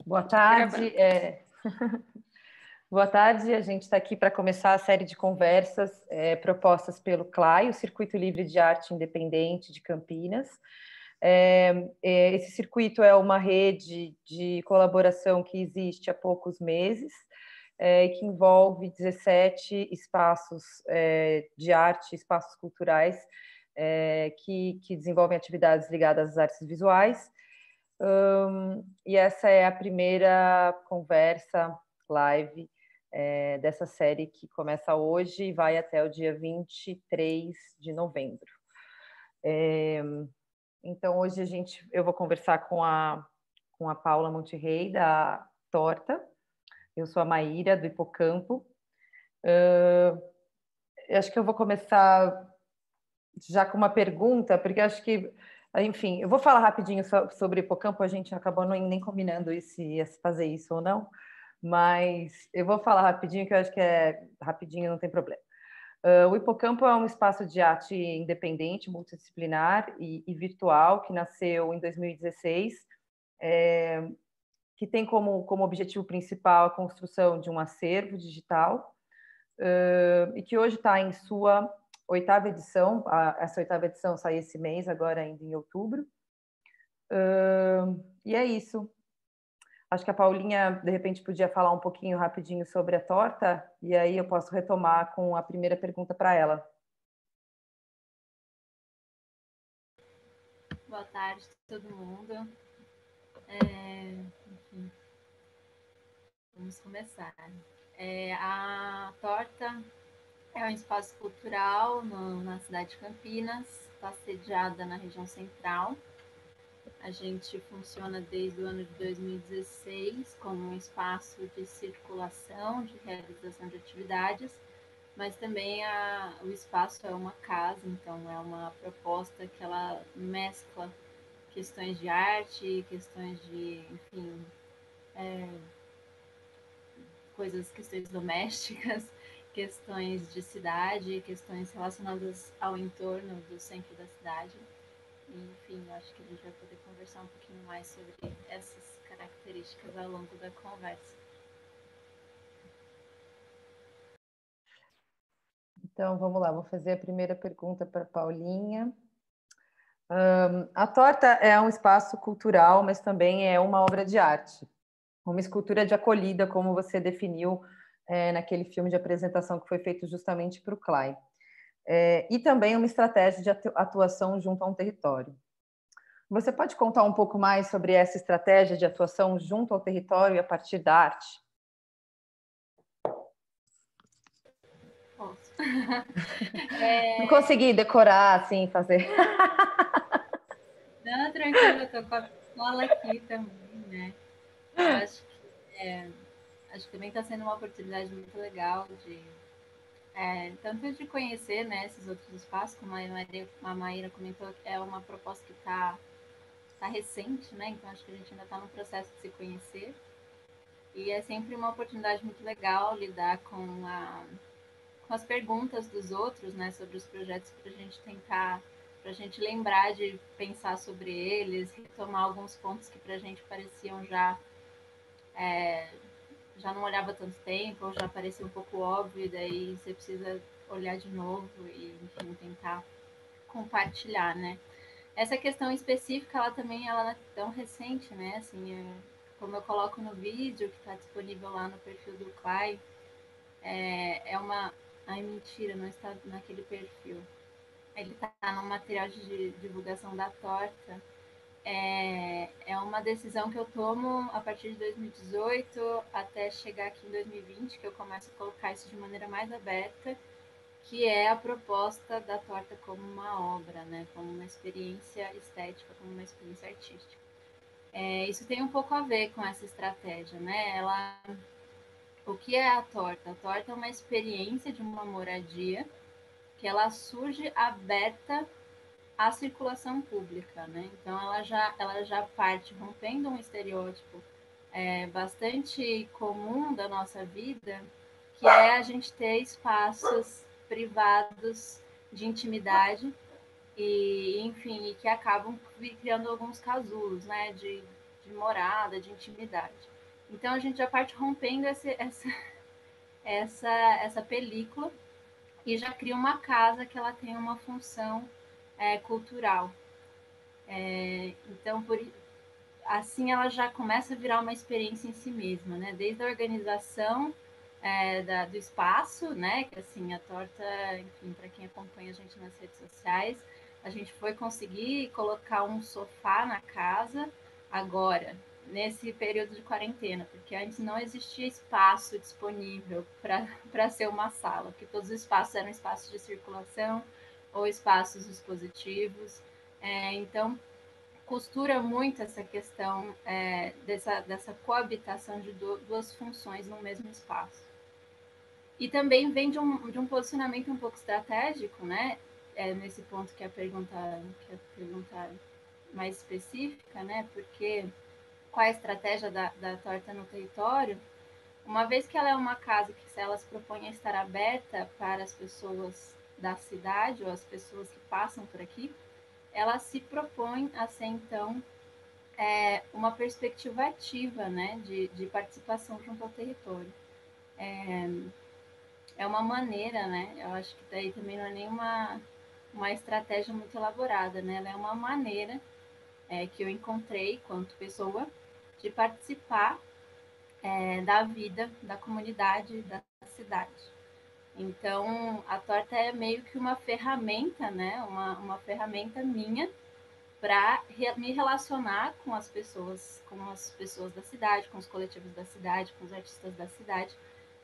Boa tarde. Gravando. Boa tarde, a gente está aqui para começar a série de conversas propostas pelo CLAI, o Circuito Livre de Arte Independente de Campinas. Esse circuito é uma rede de colaboração que existe há poucos meses, que envolve 17 espaços de arte, espaços culturais, que desenvolvem atividades ligadas às artes visuais. E essa é a primeira conversa live dessa série que começa hoje e vai até o dia 23 de novembro. Então, hoje eu vou conversar com a Paula Monterrey, da Torta. Eu sou a Maíra, do Hipocampo. Acho que eu vou começar já com uma pergunta, porque acho que, enfim, eu vou falar rapidinho sobre o Hipocampo, a gente acabou nem combinando se ia fazer isso ou não, mas eu vou falar rapidinho, que eu acho que rapidinho, não tem problema. O Hipocampo é um espaço de arte independente, multidisciplinar e virtual, que nasceu em 2016, que tem como objetivo principal a construção de um acervo digital, e que hoje está em sua 8ª edição. Essa 8ª edição sai esse mês, agora ainda em outubro. E é isso. Acho que a Paulinha, de repente, podia falar um pouquinho rapidinho sobre a Torta, e aí eu posso retomar com a primeira pergunta para ela. Boa tarde a todo mundo. Enfim, vamos começar. A Torta é um espaço cultural na cidade de Campinas, está sediada na região central. A gente funciona desde o ano de 2016 como um espaço de circulação, de realização de atividades, mas também o espaço é uma casa, então é uma proposta que ela mescla questões de arte, questões de, enfim, questões domésticas, questões de cidade, questões relacionadas ao entorno do centro da cidade. E, enfim, acho que a gente vai poder conversar um pouquinho mais sobre essas características ao longo da conversa. Então, vamos lá, vou fazer a primeira pergunta para a Paulinha. A Torta é um espaço cultural, mas também é uma obra de arte, uma escultura de acolhida, como você definiu naquele filme de apresentação que foi feito justamente para o CLAI. E também uma estratégia de atuação junto a um território. Você pode contar um pouco mais sobre essa estratégia de atuação junto ao território e a partir da arte? Posso. Não consegui decorar, assim, fazer. Não, tranquilo, eu tô com a pistola aqui também, né? Eu acho que também está sendo uma oportunidade muito legal tanto de conhecer, né, esses outros espaços, como a Maíra comentou, que é uma proposta que está recente, né? Então acho que a gente ainda está no processo de se conhecer. E é sempre uma oportunidade muito legal lidar com as perguntas dos outros, né, sobre os projetos, para a gente lembrar de pensar sobre eles, retomar alguns pontos que para a gente pareciam já não olhava tanto tempo, ou já parecia um pouco óbvio, e daí você precisa olhar de novo e, enfim, tentar compartilhar, né? Essa questão específica, ela não é tão recente, né? Assim, como eu coloco no vídeo, que está disponível lá no perfil do CLAI, Ai, mentira, não está naquele perfil. Ele está no material de divulgação da Torta. É uma decisão que eu tomo a partir de 2018 até chegar aqui em 2020, que eu começo a colocar isso de maneira mais aberta, que é a proposta da Torta como uma obra, né? Como uma experiência estética, como uma experiência artística. Isso tem um pouco a ver com essa estratégia, né? O que é a Torta? A Torta é uma experiência de uma moradia que ela surge aberta à circulação pública, né? Então ela já parte rompendo um estereótipo bastante comum da nossa vida, que é a gente ter espaços privados de intimidade e, enfim, que acabam criando alguns casulos, né? De morada, de intimidade. Então a gente já parte rompendo essa película e já cria uma casa que ela tem uma função cultural. Então, assim ela já começa a virar uma experiência em si mesma, né? Desde a organização do espaço, né? Que assim, a torta, enfim, para quem acompanha a gente nas redes sociais, a gente foi conseguir colocar um sofá na casa agora, nesse período de quarentena, porque antes não existia espaço disponível para ser uma sala, porque todos os espaços eram espaços de circulação ou espaços expositivos. Então, costura muito essa questão dessa coabitação de duas funções no mesmo espaço. E também vem de um posicionamento um pouco estratégico, né? Nesse ponto que é a pergunta mais específica, né? Porque qual é a estratégia da torta no território? Uma vez que ela é uma casa que ela se propõe a estar aberta para as pessoas da cidade ou as pessoas que passam por aqui, ela se propõe a ser, então, uma perspectiva ativa, né, de participação junto ao território. É uma maneira, né, eu acho que daí também não é nenhuma uma estratégia muito elaborada, né, ela é uma maneira que eu encontrei, quanto pessoa, de participar da vida da comunidade, da cidade. Então, a torta é meio que uma ferramenta, né, uma ferramenta minha para me relacionar com as pessoas da cidade, com os coletivos da cidade, com os artistas da cidade.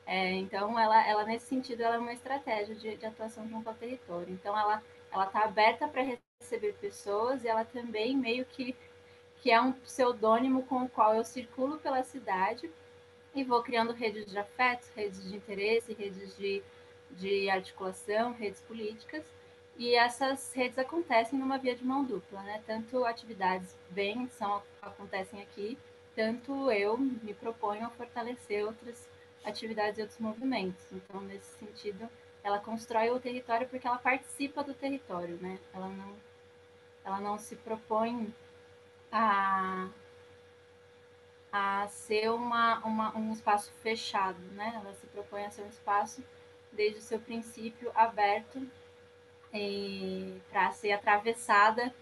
Então, ela nesse sentido, ela é uma estratégia de atuação junto ao território. Então, ela está aberta para receber pessoas e ela também meio que é um pseudônimo com o qual eu circulo pela cidade e vou criando redes de afetos, redes de interesse, redes de articulação, redes políticas. E essas redes acontecem numa via de mão dupla, né? Tanto atividades acontecem aqui, tanto eu me proponho a fortalecer outras atividades e outros movimentos. Então, nesse sentido, ela constrói o território porque ela participa do território, né? Ela não se propõe a ser um espaço fechado, né? Ela se propõe a ser um espaço, desde o seu princípio, aberto para ser atravessada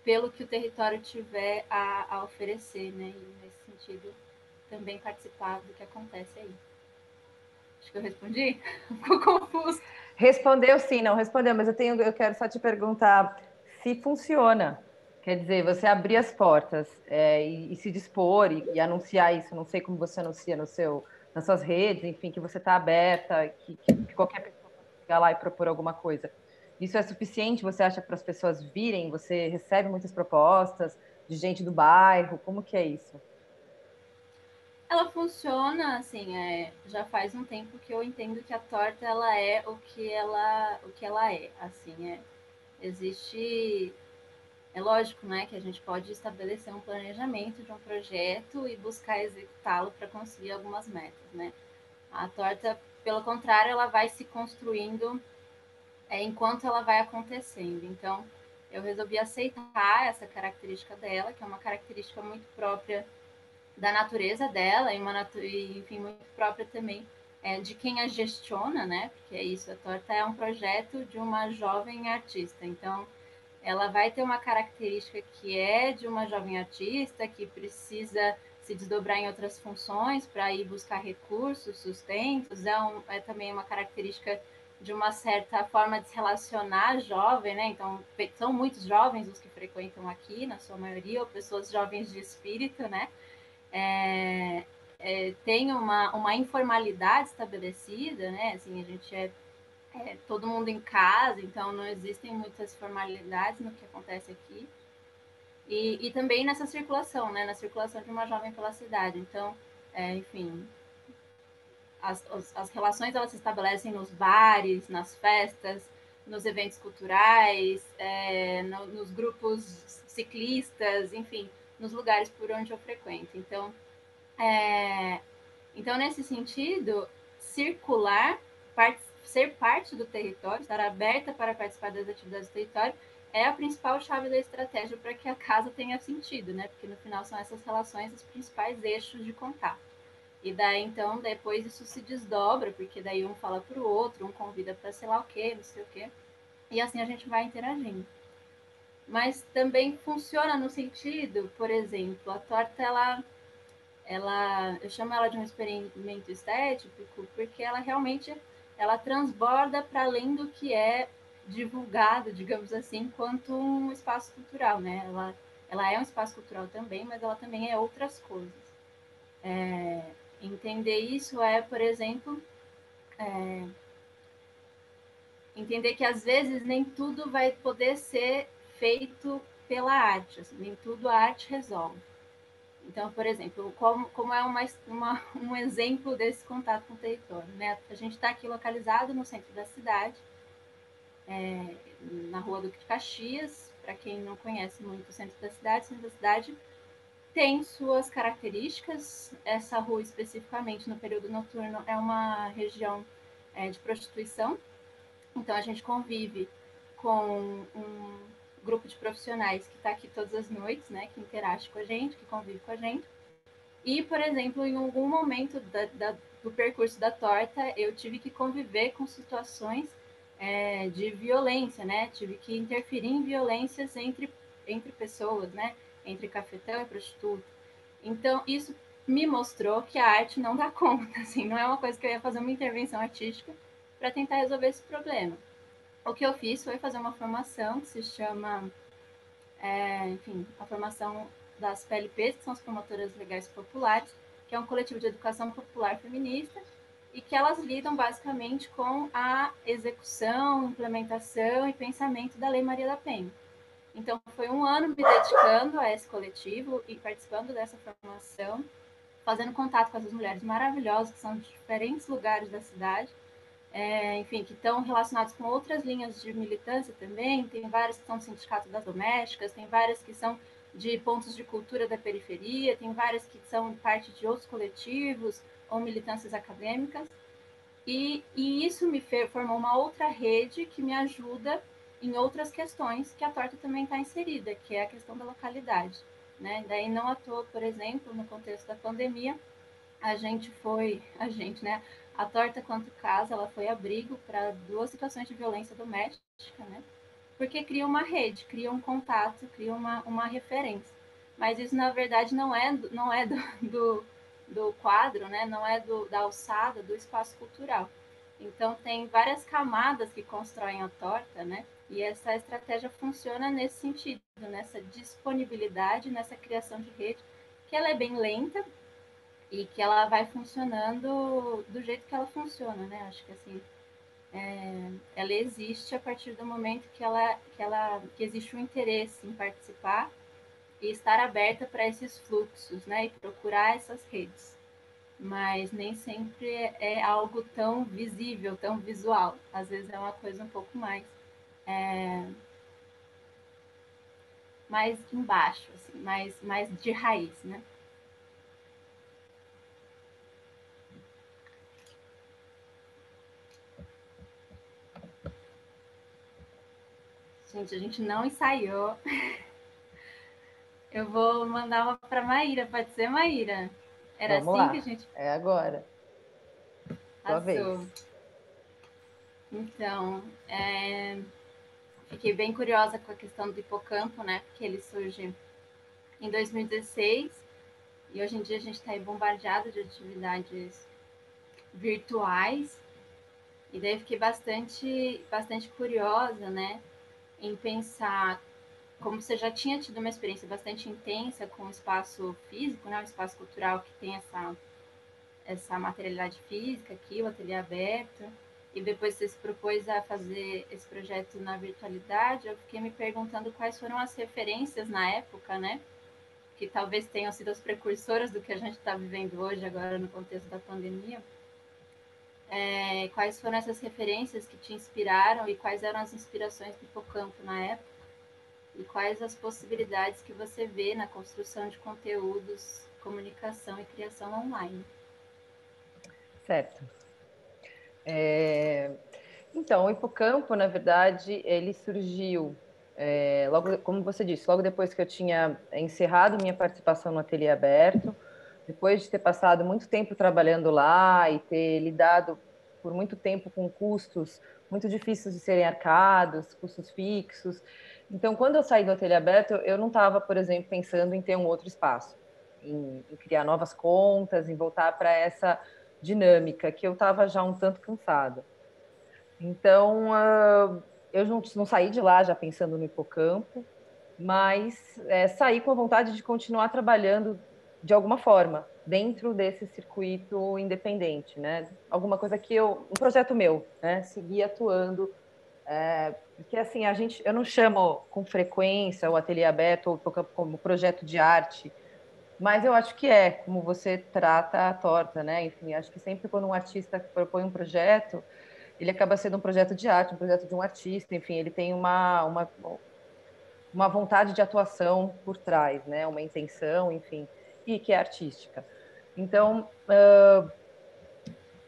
pelo que o território tiver a oferecer, né? E, nesse sentido, também participar do que acontece aí. Acho que eu respondi? Ficou confuso. Respondeu sim, não respondeu, mas eu quero só te perguntar se funciona. Quer dizer, você abrir as portas e se dispor e anunciar isso. Não sei como você anuncia nas suas redes, enfim, que você está aberta, que qualquer pessoa pode chegar lá e propor alguma coisa. Isso é suficiente, você acha, para as pessoas virem? Você recebe muitas propostas de gente do bairro? Como que é isso? Ela funciona, assim, já faz um tempo que eu entendo que a torta ela é o que ela é, assim, existe. É lógico, né, que a gente pode estabelecer um planejamento de um projeto e buscar executá-lo para conseguir algumas metas, né? A torta, pelo contrário, ela vai se construindo enquanto ela vai acontecendo. Então, eu resolvi aceitar essa característica dela, que é uma característica muito própria da natureza dela e enfim, muito própria também de quem a gestiona, né? Porque é isso, a torta é um projeto de uma jovem artista. Então, ela vai ter uma característica que é de uma jovem artista que precisa se desdobrar em outras funções para ir buscar recursos, sustentos. É também uma característica de uma certa forma de se relacionar jovem, né? Então, são muitos jovens os que frequentam aqui, na sua maioria, ou pessoas jovens de espírito, né? Tem uma informalidade estabelecida, né? Assim, a gente todo mundo em casa, então não existem muitas formalidades no que acontece aqui. E também nessa circulação, né? Na circulação de uma jovem pela cidade. Então, enfim, as relações elas se estabelecem nos bares, nas festas, nos eventos culturais, nos grupos ciclistas, enfim, nos lugares por onde eu frequento. Então, nesse sentido, circular, ser parte do território, estar aberta para participar das atividades do território, é a principal chave da estratégia para que a casa tenha sentido, né? Porque no final são essas relações os principais eixos de contato. E daí, então, depois isso se desdobra, porque daí um fala para o outro, um convida para sei lá o quê, não sei o quê. E assim a gente vai interagindo. Mas também funciona no sentido, por exemplo, a torta, eu chamo ela de um experimento estético, porque ela realmente ela transborda para além do que é divulgado, digamos assim, quanto um espaço cultural, né? Ela é um espaço cultural também, mas ela também é outras coisas. Entender isso é, por exemplo, entender que às vezes nem tudo vai poder ser feito pela arte, assim, nem tudo a arte resolve. Então, por exemplo, como é um exemplo desse contato com o território, né? A gente está aqui localizado no centro da cidade, na Rua Duque de Caxias. Para quem não conhece muito o centro da cidade tem suas características. Essa rua, especificamente no período noturno, é uma região de prostituição. Então, a gente convive com um grupo de profissionais que está aqui todas as noites, né, que interage com a gente, que convive com a gente. E, por exemplo, em algum momento do percurso da torta, eu tive que conviver com situações de violência, né? Tive que interferir em violências entre pessoas, né? Entre cafetão e prostituta. Então, isso me mostrou que a arte não dá conta, assim, não é uma coisa que eu ia fazer uma intervenção artística para tentar resolver esse problema. O que eu fiz foi fazer uma formação que se chama, enfim, a formação das PLPs, que são as promotoras legais populares, que é um coletivo de educação popular feminista, e que elas lidam basicamente com a execução, implementação e pensamento da Lei Maria da Penha. Então, foi um ano me dedicando a esse coletivo e participando dessa formação, fazendo contato com essas mulheres maravilhosas que são de diferentes lugares da cidade, enfim, que estão relacionados com outras linhas de militância também. Tem várias que são do Sindicato das Domésticas, tem várias que são de pontos de cultura da periferia, tem várias que são parte de outros coletivos ou militâncias acadêmicas. E isso me formou uma outra rede que me ajuda em outras questões que a torta também está inserida, que é a questão da localidade. Né? Daí, não à toa, por exemplo, no contexto da pandemia, né? A torta quanto casa, ela foi abrigo para 2 situações de violência doméstica, né? Porque cria uma rede, cria um contato, cria uma referência. Mas isso, na verdade, não é do quadro, né? Não é da alçada do espaço cultural. Então, tem várias camadas que constroem a torta, né? E essa estratégia funciona nesse sentido, nessa disponibilidade, nessa criação de rede, que ela é bem lenta, e que ela vai funcionando do jeito que ela funciona, né? Acho que assim, ela existe a partir do momento que existe um interesse em participar e estar aberta para esses fluxos, né? E procurar essas redes. Mas nem sempre é algo tão visível, tão visual. Às vezes é uma coisa um pouco mais embaixo, assim, mais de raiz, né? Gente, a gente não ensaiou. Eu vou mandar uma para Maíra, pode ser, Maíra? Era Vamos assim que a lá, gente é agora, sua vez. passou. Então, fiquei bem curiosa com a questão do hipocampo, né? Porque ele surge em 2016 e hoje em dia a gente está aí bombardeado de atividades virtuais. E daí fiquei bastante curiosa, né? Em pensar como você já tinha tido uma experiência bastante intensa com o espaço físico, né? O espaço cultural que tem essa materialidade física aqui, o ateliê aberto, e depois você se propôs a fazer esse projeto na virtualidade, eu fiquei me perguntando quais foram as referências na época, né? Que talvez tenham sido as precursoras do que a gente está vivendo hoje, agora no contexto da pandemia. Quais foram essas referências que te inspiraram e quais eram as inspirações do Hipocampo na época? E quais as possibilidades que você vê na construção de conteúdos, comunicação e criação online? Certo. Então, o hipocampo, na verdade, ele surgiu. Logo, como você disse, logo depois que eu tinha encerrado minha participação no Ateliê Aberto, depois de ter passado muito tempo trabalhando lá e ter lidado por muito tempo com custos muito difíceis de serem arcados, custos fixos. Então, quando eu saí do Ateliê Aberto, eu não estava, por exemplo, pensando em ter um outro espaço, em criar novas contas, em voltar para essa dinâmica que eu estava já um tanto cansada. Então, eu não saí de lá já pensando no hipocampo, mas saí com a vontade de continuar trabalhando de alguma forma dentro desse circuito independente, né? Alguma coisa um projeto meu, né? Seguir atuando, porque assim eu não chamo com frequência o Ateliê Aberto ou o Hipocampo como projeto de arte, mas eu acho que como você trata a torta, né? Enfim, acho que sempre quando um artista propõe um projeto, ele acaba sendo um projeto de arte, um projeto de um artista, enfim, ele tem uma vontade de atuação por trás, né? Uma intenção, enfim, e que é artística. Então,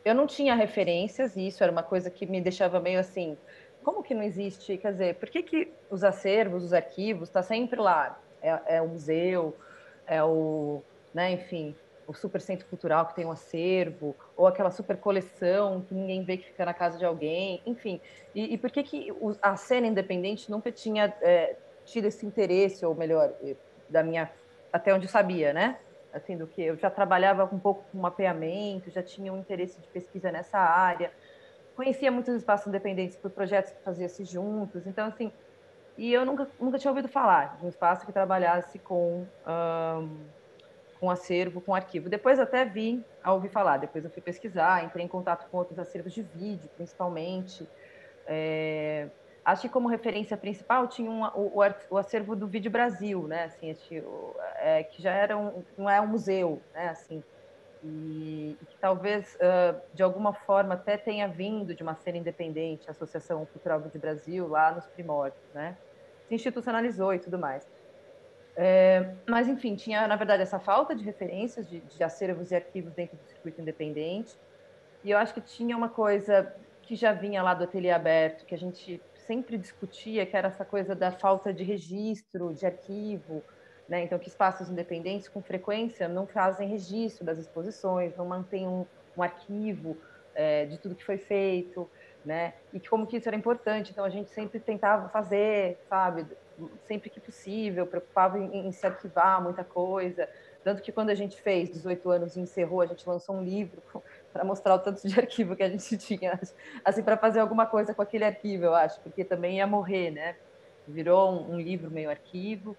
eu não tinha referências, e isso era uma coisa que me deixava meio assim, como que não existe? Quer dizer, por que os acervos, os arquivos, está sempre lá? É o museu, né, enfim, o super centro cultural que tem um acervo, ou aquela super coleção que ninguém vê que fica na casa de alguém, enfim. E por que a cena independente nunca tinha tido esse interesse, ou melhor, da minha, até onde eu sabia, né? Assim, do que eu já trabalhava um pouco com mapeamento, já tinha um interesse de pesquisa nessa área, conhecia muitos espaços independentes por projetos que fazia-se juntos, então, assim, e eu nunca tinha ouvido falar de um espaço que trabalhasse com acervo, com arquivo. Depois até vi a ouvir falar, depois eu fui pesquisar, entrei em contato com outros acervos de vídeo, principalmente. É, acho que como referência principal tinha o acervo do Vídeo Brasil, né? Assim, que já era não é um museu, né? Assim, e que talvez de alguma forma até tenha vindo de uma cena independente, a Associação Cultural Vídeo Brasil, lá nos primórdios, né? Se institucionalizou e tudo mais. Mas, enfim, tinha, na verdade, essa falta de referências de acervos e arquivos dentro do circuito independente. E eu acho que tinha uma coisa que já vinha lá do Ateliê Aberto, que a gente sempre discutia, que era essa coisa da falta de registro, de arquivo, né? Então, que espaços independentes, com frequência, não fazem registro das exposições, não mantêm um arquivo de tudo que foi feito, né? E que como que isso era importante. Então, a gente sempre tentava fazer, sabe? Sempre que possível, preocupava em se arquivar muita coisa. Tanto que quando a gente fez 18 anos e encerrou, a gente lançou um livro para mostrar o tanto de arquivo que a gente tinha, assim, para fazer alguma coisa com aquele arquivo, eu acho, porque também ia morrer, né? Virou um livro meio arquivo.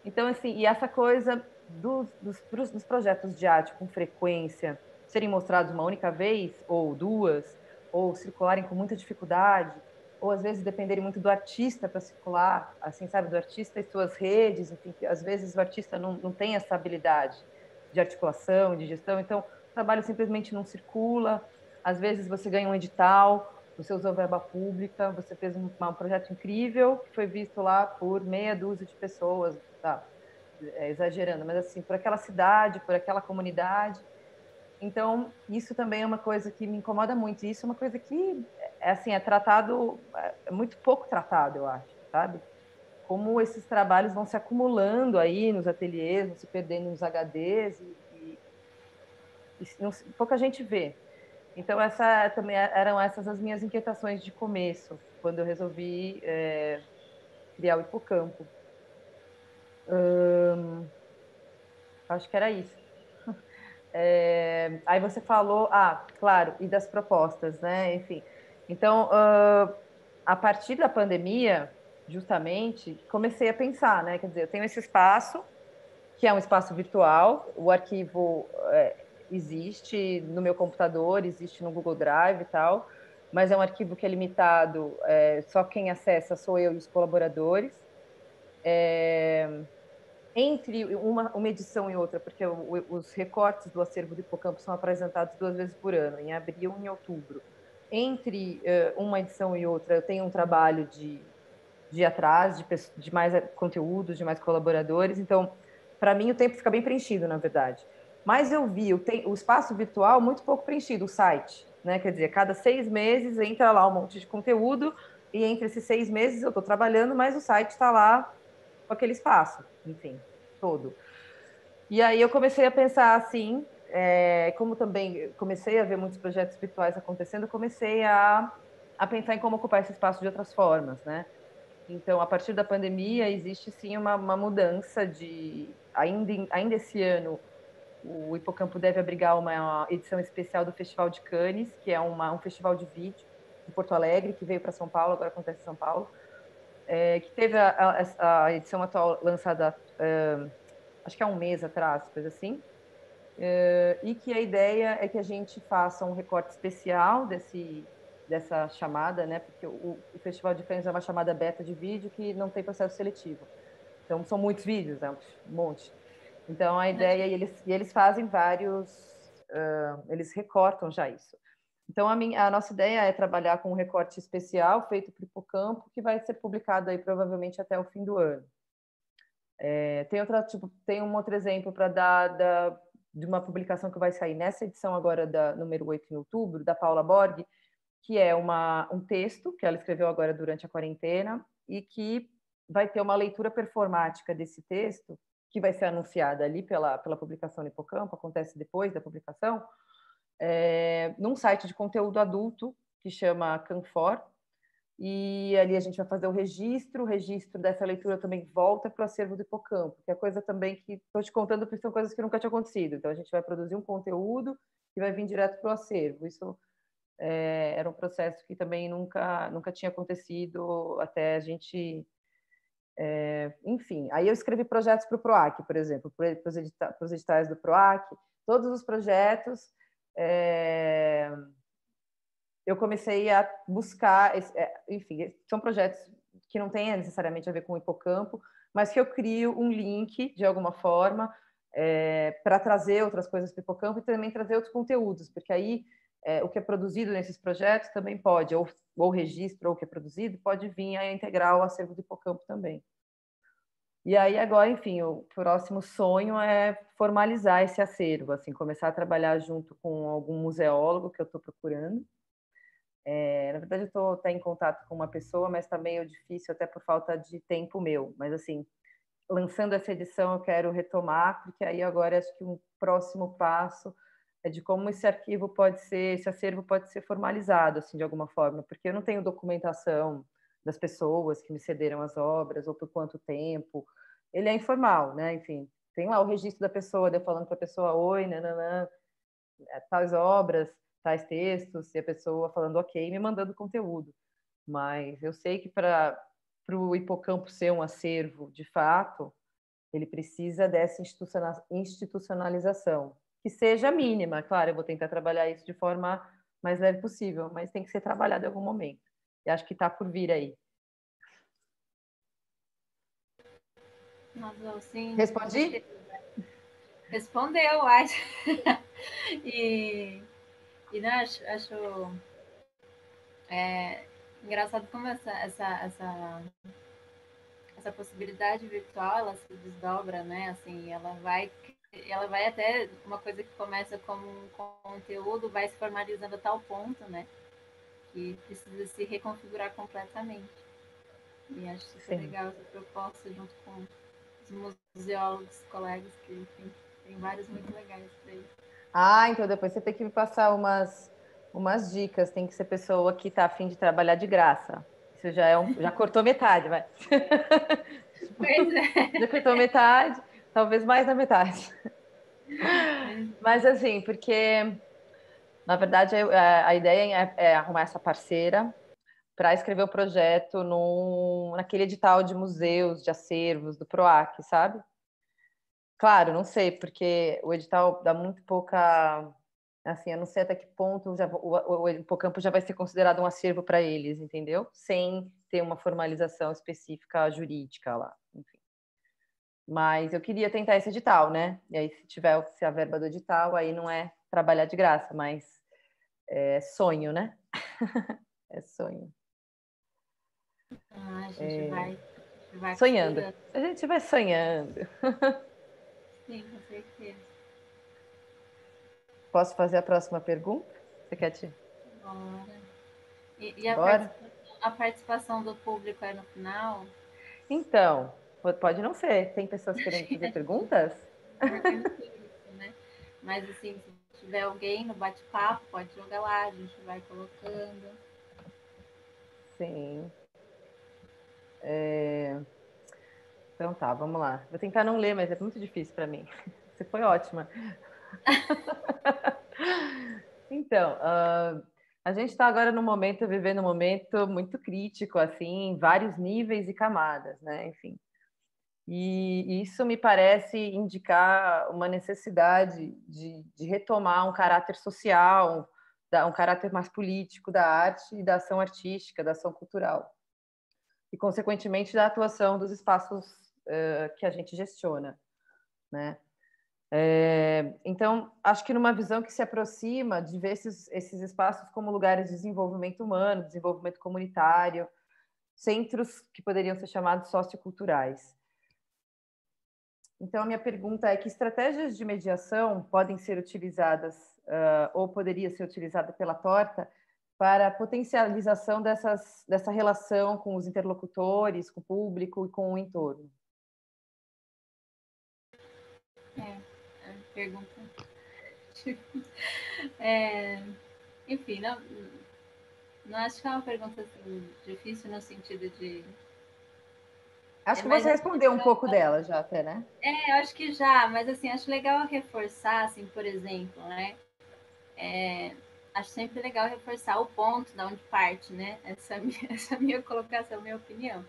Então, assim, e essa coisa dos projetos de arte com frequência serem mostrados uma única vez, ou duas, ou circularem com muita dificuldade, ou às vezes dependerem muito do artista para circular, assim, sabe, do artista e suas redes, enfim, que às vezes o artista não tem essa habilidade de articulação, de gestão, então o trabalho simplesmente não circula, às vezes você ganha um edital, você usou verba pública, você fez um projeto incrível que foi visto lá por meia dúzia de pessoas, tá? Exagerando, mas assim, por aquela cidade, por aquela comunidade. Então, isso também é uma coisa que me incomoda muito. E isso é uma coisa que, assim, é muito pouco tratado, eu acho, sabe? Como esses trabalhos vão se acumulando aí nos ateliês, vão se perdendo nos HDs pouca gente vê. Então, também eram essas as minhas inquietações de começo, quando eu resolvi criar o Hipocampo. Acho que era isso. Aí você falou, claro, e das propostas, né? Enfim. Então, a partir da pandemia, justamente, comecei a pensar, né? Quer dizer, eu tenho esse espaço, que é um espaço virtual, o arquivo existe no meu computador, existe no Google Drive e tal, mas é um arquivo que é limitado, só quem acessa sou eu e os colaboradores. Entre uma edição e outra, porque os recortes do acervo do Hipocampo são apresentados 2 vezes por ano, em abril e em outubro. Entre uma edição e outra, eu tenho um trabalho de ir atrás de mais conteúdos, de mais colaboradores. Então, para mim, o tempo fica bem preenchido, na verdade. Mas eu vi o espaço virtual muito pouco preenchido, o site. Né? Quer dizer, cada 6 meses entra lá um monte de conteúdo, e entre esses 6 meses eu estou trabalhando, mas o site está lá com aquele espaço, enfim, todo. E aí eu comecei a pensar assim, como também comecei a ver muitos projetos virtuais acontecendo, eu comecei a pensar em como ocupar esse espaço de outras formas, né? Então, a partir da pandemia, existe sim uma mudança de. Ainda esse ano, o Hipocampo deve abrigar uma edição especial do Festival de Cannes, que é um festival de vídeo de Porto Alegre, que veio para São Paulo, agora acontece em São Paulo, que teve a edição atual lançada, acho que há um mês atrás, coisa assim, e que a ideia é que a gente faça um recorte especial dessa chamada, né? Porque o Festival de Cannes é uma chamada beta de vídeo que não tem processo seletivo. Então, são muitos vídeos, né? Um monte. Então, a ideia, eles fazem vários, eles recortam já isso. Então, a nossa ideia é trabalhar com um recorte especial feito para o Hipocampo, que vai ser publicado aí provavelmente até o fim do ano. Tem um outro exemplo para dar de uma publicação que vai sair nessa edição agora, da número 8 em outubro, da Paula Borg, que é um texto que ela escreveu agora durante a quarentena e que vai ter uma leitura performática desse texto, que vai ser anunciada ali pela publicação no Hipocampo, acontece depois da publicação, num site de conteúdo adulto que chama Canfor, e ali a gente vai fazer o registro dessa leitura também volta para o acervo do Hipocampo, que é coisa também que estou te contando porque são coisas que nunca tinham acontecido. Então, a gente vai produzir um conteúdo que vai vir direto para o acervo. Isso era um processo que também nunca tinha acontecido até a gente... enfim, aí eu escrevi projetos para o PROAC, por exemplo, para os editais do PROAC, todos os projetos... eu comecei a buscar, enfim, são projetos que não têm necessariamente a ver com o Hipocampo, mas que eu crio um link, de alguma forma, para trazer outras coisas para o Hipocampo e também trazer outros conteúdos, porque aí o que é produzido nesses projetos também pode, ou o registro, ou o que é produzido, pode vir a integrar o acervo do Hipocampo também. E aí agora, enfim, o próximo sonho é formalizar esse acervo, assim, começar a trabalhar junto com algum museólogo que eu estou procurando. Na verdade, eu estou até em contato com uma pessoa, mas está meio difícil até por falta de tempo meu. Mas, assim, lançando essa edição, eu quero retomar, porque aí agora acho que um próximo passo é de como esse acervo pode ser formalizado, assim, de alguma forma, porque eu não tenho documentação das pessoas que me cederam as obras, ou por quanto tempo. Ele é informal, né? Enfim, tem lá o registro da pessoa, eu falando para a pessoa, oi, nananã, tais obras, tais textos, e a pessoa falando ok, me mandando conteúdo. Mas eu sei que para o Hipocampo ser um acervo de fato, ele precisa dessa institucionalização, que seja mínima. Claro, eu vou tentar trabalhar isso de forma mais leve possível, mas tem que ser trabalhado em algum momento. E acho que está por vir aí. Nossa, sim, Respondi? respondeu, acho. E não, acho engraçado como essa possibilidade virtual ela se desdobra, né? Assim, ela vai até uma coisa que começa como um conteúdo, vai se formalizando a tal ponto, né? Que precisa se reconfigurar completamente. E acho super Sim. legal essa proposta junto com os museólogos, colegas, que enfim, tem vários muito legais para isso. Então depois você tem que me passar umas dicas. Tem que ser pessoa que está a fim de trabalhar de graça. Isso já cortou metade, vai. Pois é. Já cortou metade, talvez mais da metade. Mas assim, porque na verdade a ideia é arrumar essa parceira para escrever o projeto naquele edital de museus, de acervos, do PROAC, sabe? Claro, não sei, porque o edital dá muito pouca. Assim, eu não sei até que ponto o Hipocampo já vai ser considerado um acervo para eles, entendeu? Sem ter uma formalização específica jurídica lá, enfim. Mas eu queria tentar esse edital, né? E aí, se a verba do edital, aí não é trabalhar de graça, mas é sonho, né? É sonho. A gente vai Sonhando. costurando. A gente vai sonhando. Sim, com certeza. Posso fazer a próxima pergunta? Você quer te... Bora. E a Bora? participação. a participação do público é no final? Então, pode não ser. Tem pessoas querendo fazer perguntas? Organiza isso, né? Mas assim, se tiver alguém no bate-papo, pode jogar lá, a gente vai colocando. Sim. Então tá, vamos lá. Vou tentar não ler, mas é muito difícil para mim. Você foi ótima. Então, a gente está agora no momento, vivendo um momento muito crítico, assim, em vários níveis e camadas, né? Enfim. E isso me parece indicar uma necessidade de retomar um caráter social, um caráter mais político da arte e da ação artística, da ação cultural. E, consequentemente, da atuação dos espaços que a gente gestiona, né? Então, acho que numa visão que se aproxima de ver esses espaços como lugares de desenvolvimento humano, desenvolvimento comunitário, centros que poderiam ser chamados socioculturais. Então, a minha pergunta é: que estratégias de mediação podem ser utilizadas, ou poderia ser utilizada pela Torta, para a potencialização dessa relação com os interlocutores, com o público e com o entorno? Pergunta. Enfim, não acho que é uma pergunta assim, difícil no sentido de. Acho que Mas você respondeu um pouco dela já até, né? eu acho que já, mas assim, acho legal reforçar, assim, por exemplo, né? Acho sempre legal reforçar o ponto da onde parte, né? Essa minha colocação, minha opinião.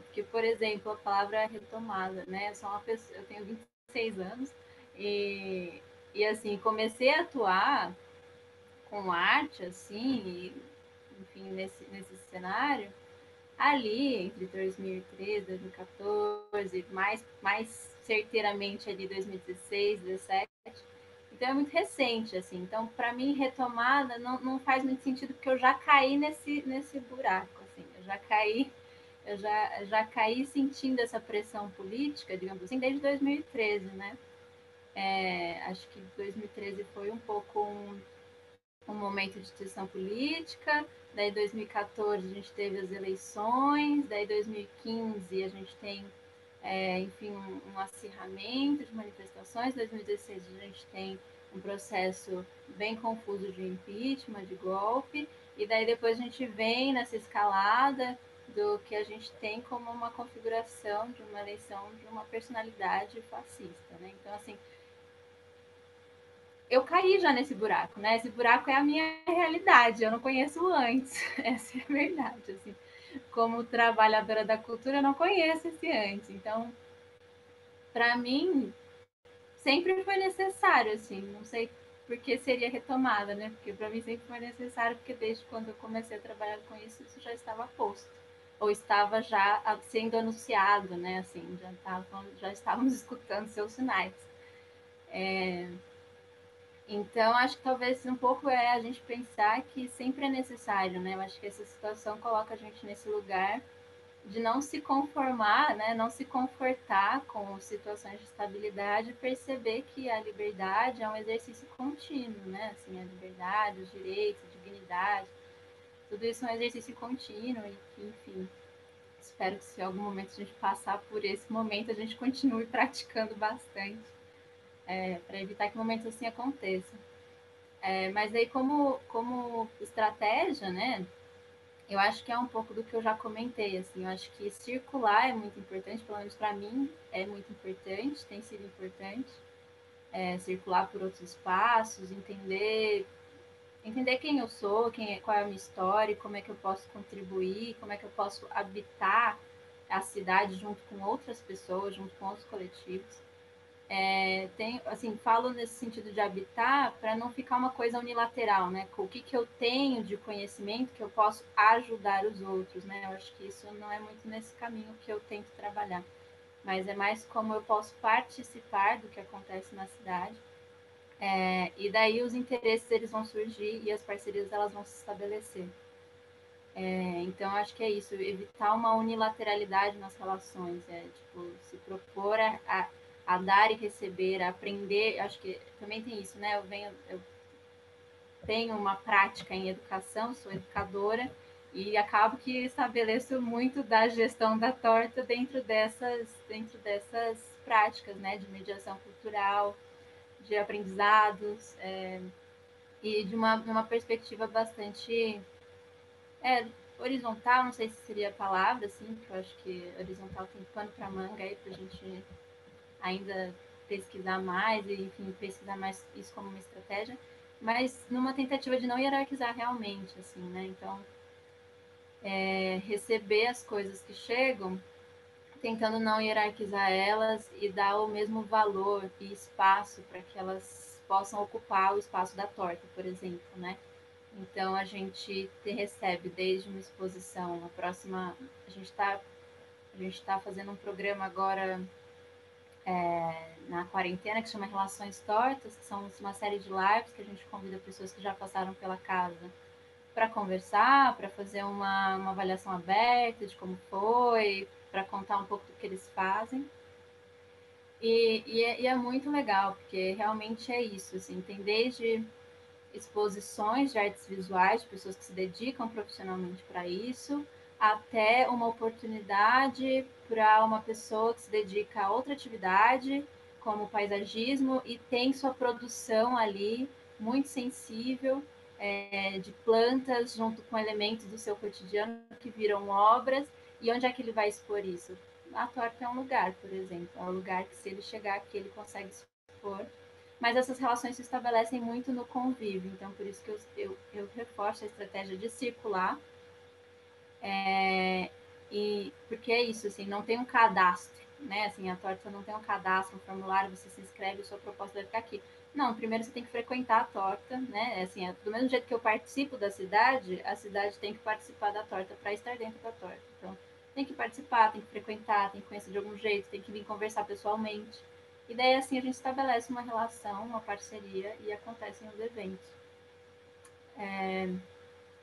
Porque, por exemplo, a palavra retomada, né? Eu sou uma pessoa, eu tenho 26 anos e assim, comecei a atuar com arte, assim, e, enfim, nesse cenário, ali entre 2013 e 2014, mais certeiramente ali 2016, 2017. Então é muito recente, assim. Então, para mim, retomada não faz muito sentido, porque eu já caí nesse buraco, assim. Eu já caí sentindo essa pressão política, digamos assim, desde 2013, né? Acho que 2013 foi um pouco um momento de tensão política, daí 2014 a gente teve as eleições, daí 2015 a gente tem, enfim, um acirramento de manifestações, 2016 a gente tem um processo bem confuso de impeachment, de golpe, e daí depois a gente vem nessa escalada do que a gente tem como uma configuração de uma eleição de uma personalidade fascista, né? Então, assim, eu caí já nesse buraco, né? Esse buraco é a minha realidade, eu não conheço antes, essa é a verdade, assim. Como trabalhadora da cultura, eu não conheço esse antes. Então, para mim, sempre foi necessário, assim, não sei por que seria retomada, né? Porque para mim sempre foi necessário, porque desde quando eu comecei a trabalhar com isso, isso já estava posto. Ou estava já sendo anunciado, né? Assim, já estávamos escutando seus sinais. Então, acho que talvez um pouco é a gente pensar que sempre é necessário, né? Eu acho que essa situação coloca a gente nesse lugar de não se conformar, né? Não se confortar com situações de estabilidade e perceber que a liberdade é um exercício contínuo, né? Assim, a liberdade, os direitos, a dignidade, tudo isso é um exercício contínuo e que, enfim, espero que se em algum momento a gente passar por esse momento, a gente continue praticando bastante, para evitar que momentos assim aconteçam. Mas aí, como estratégia, né? Eu acho que é um pouco do que eu já comentei, assim, eu acho que circular é muito importante, pelo menos para mim é muito importante, tem sido importante, circular por outros espaços, entender quem eu sou, qual é a minha história, como é que eu posso contribuir, como é que eu posso habitar a cidade junto com outras pessoas, junto com outros coletivos. Assim, falo nesse sentido de habitar para não ficar uma coisa unilateral, né? O que eu tenho de conhecimento que eu posso ajudar os outros, né? Eu acho que isso não é muito nesse caminho que eu tento trabalhar, mas é mais como eu posso participar do que acontece na cidade. E daí os interesses eles vão surgir e as parcerias elas vão se estabelecer. Então acho que é isso, evitar uma unilateralidade nas relações, tipo se propor a dar e receber, a aprender. Acho que também tem isso, né? Eu tenho uma prática em educação, sou educadora, E acabo que estabeleço muito da gestão da torta dentro dessas práticas, né, de mediação cultural, de aprendizados, e de uma perspectiva bastante horizontal, não sei se seria a palavra, assim, porque eu acho que horizontal tem pano para manga aí para a gente ainda pesquisar mais e, enfim, pesquisar mais isso como uma estratégia, mas numa tentativa de não hierarquizar realmente, assim, né? Então, receber as coisas que chegam, tentando não hierarquizar elas e dar o mesmo valor e espaço para que elas possam ocupar o espaço da torta, por exemplo, né? Então a gente recebe desde uma exposição, a próxima, a gente está fazendo um programa agora na quarentena que chama Relações Tortas, que são uma série de lives que a gente convida pessoas que já passaram pela casa para conversar, para fazer uma avaliação aberta de como foi, para contar um pouco do que eles fazem. E é muito legal, porque realmente é isso, assim, tem desde exposições de artes visuais, de pessoas que se dedicam profissionalmente para isso, até uma oportunidade para uma pessoa que se dedica a outra atividade, como paisagismo, e tem sua produção ali muito sensível, de plantas junto com elementos do seu cotidiano que viram obras. E onde é que ele vai expor isso? A torta é um lugar, por exemplo, é um lugar que, se ele chegar aqui, ele consegue expor, mas essas relações se estabelecem muito no convívio. Então, por isso que eu reforço a estratégia de circular. E porque é isso, assim, não tem um cadastro, né? Assim, a torta não tem um cadastro, um formulário, você se inscreve, sua proposta vai ficar aqui. Não, primeiro você tem que frequentar a torta, né? Assim, do mesmo jeito que eu participo da cidade, a cidade tem que participar da torta para estar dentro da torta. Então, tem que participar, tem que frequentar, tem que conhecer de algum jeito, tem que vir conversar pessoalmente. E daí, assim, a gente estabelece uma relação, uma parceria e acontecem os eventos.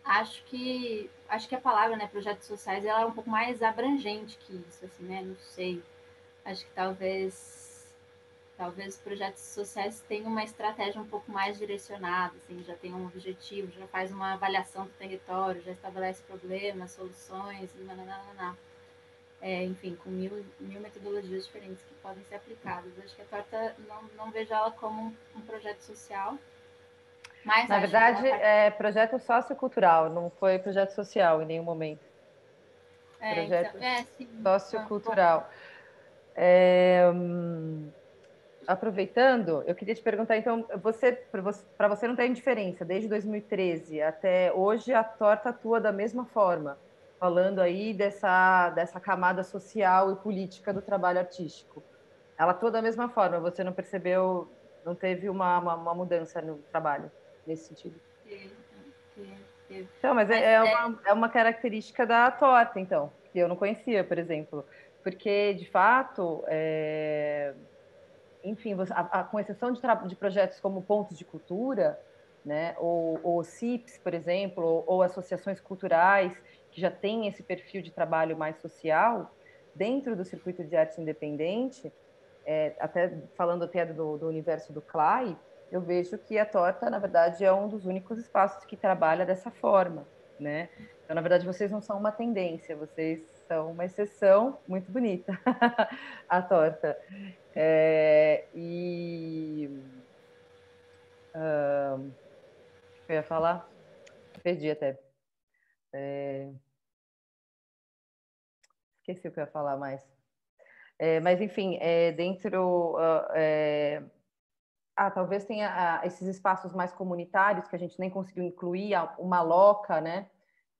Acho que a palavra, né, projetos sociais, ela é um pouco mais abrangente que isso, assim, né? Não sei. Acho que talvez projetos sociais tenham uma estratégia um pouco mais direcionada, assim, já tem um objetivo, já faz uma avaliação do território, já estabelece problemas, soluções, nananana. Enfim, com mil metodologias diferentes que podem ser aplicadas. Acho que a torta, não vejo ela como um projeto social, mas Na acho que ela verdade, faz. é projeto sociocultural, não foi projeto social em nenhum momento. Então, Projeto sim. Bom, sociocultural. É, aproveitando, eu queria te perguntar, então, para você não tem diferença, desde 2013 até hoje, a torta atua da mesma forma, falando aí dessa camada social e política do trabalho artístico. Ela atua da mesma forma, você não percebeu, não teve uma mudança no trabalho nesse sentido? que, que, Então, mas mas é uma característica da torta, então, que eu não conhecia, por exemplo. Porque, de fato, enfim, com exceção de projetos como Pontos de Cultura, né, ou CIPs, por exemplo, ou associações culturais que já têm esse perfil de trabalho mais social, dentro do circuito de arte independente, até falando até do universo do CLAI, eu vejo que a torta, na verdade, é um dos únicos espaços que trabalha dessa forma, né? Então, na verdade, vocês não são uma tendência, vocês são uma exceção muito bonita, a torta. E o que eu ia falar? Perdi até. Esqueci o que eu ia falar mais. Mas, enfim, dentro. Talvez tenha esses espaços mais comunitários que a gente nem conseguiu incluir, uma loca, né?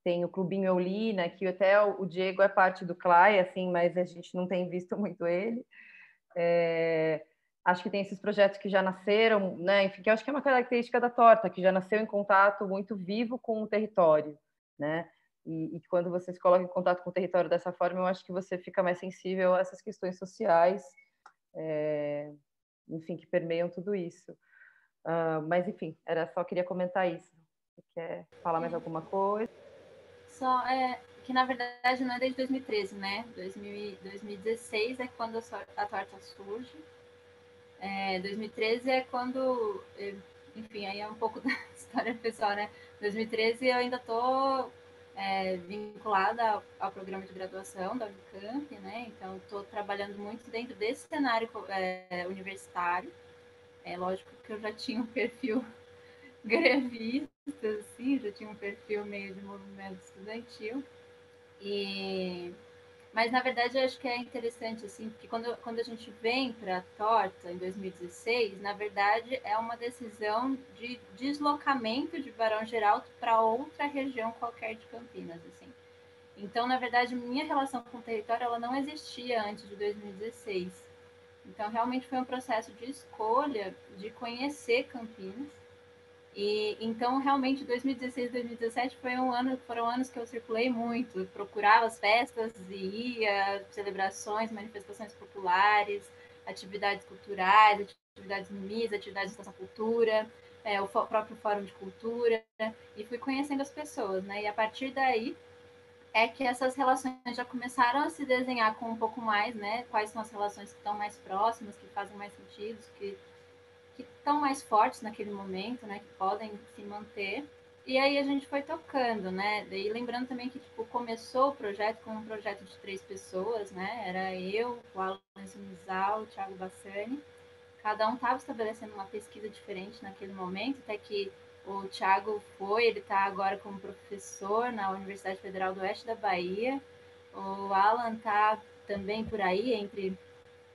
Tem o Clubinho Eulina, que até o Diego é parte do CLAI, assim, mas a gente não tem visto muito ele. Acho que tem esses projetos que já nasceram, né? Enfim, que eu acho que é uma característica da torta, que já nasceu em contato muito vivo com o território, né? E quando você se coloca em contato com o território dessa forma, eu acho que você fica mais sensível a essas questões sociais, enfim, que permeiam tudo isso. Mas, enfim, era só queria comentar isso. Você quer falar mais alguma coisa? só que na verdade não é desde 2013, né? 2016 é quando a torta surge. 2013 é quando, enfim, aí é um pouco da história pessoal, né? 2013 eu ainda tô vinculada ao programa de graduação da Unicamp, né? Então, estou trabalhando muito dentro desse cenário universitário. É lógico que eu já tinha um perfil grevista, assim, já tinha um perfil meio de movimento estudantil. Mas, na verdade, eu acho que é interessante, assim, porque quando a gente vem para a Torta, em 2016, na verdade, é uma decisão de deslocamento de Barão Geraldo para outra região qualquer de Campinas, assim. Então, na verdade, minha relação com o território, ela não existia antes de 2016. Então, realmente foi um processo de escolha de conhecer Campinas. E então, realmente, 2016 e 2017 foram anos que eu circulei muito, procurava as festas e ia, celebrações, manifestações populares, atividades culturais, atividades no MIS, atividades de estação cultura, o próprio Fórum de Cultura, e fui conhecendo as pessoas, né? E a partir daí é que essas relações já começaram a se desenhar com um pouco mais, né? Quais são as relações que estão mais próximas, que fazem mais sentido, que estão mais fortes naquele momento, né, que podem se manter. E aí a gente foi tocando, né? Daí lembrando também que tipo, começou o projeto com um projeto de 3 pessoas, né? Era eu, o Alan Mizal, o Thiago Bassani. Cada um estava estabelecendo uma pesquisa diferente naquele momento, até que o Thiago ele está agora como professor na Universidade Federal do Oeste da Bahia. O Alan está também por aí, entre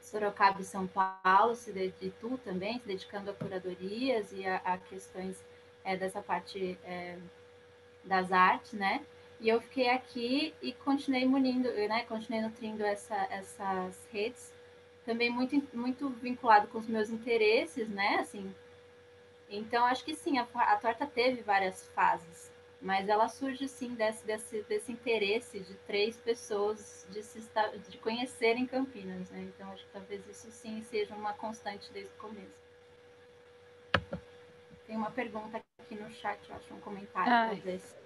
Sorocaba e São Paulo, e tu também, se dedicando a curadorias e a questões dessa parte das artes, né? E eu fiquei aqui e continuei munindo, né? Continuei nutrindo essas redes, também muito vinculado com os meus interesses, né? Assim, então acho que sim, a torta teve várias fases, mas ela surge sim desse interesse de 3 pessoas de conhecerem Campinas, né? Então acho que talvez isso sim seja uma constante desde o começo. Tem uma pergunta aqui no chat, eu acho, um comentário, talvez.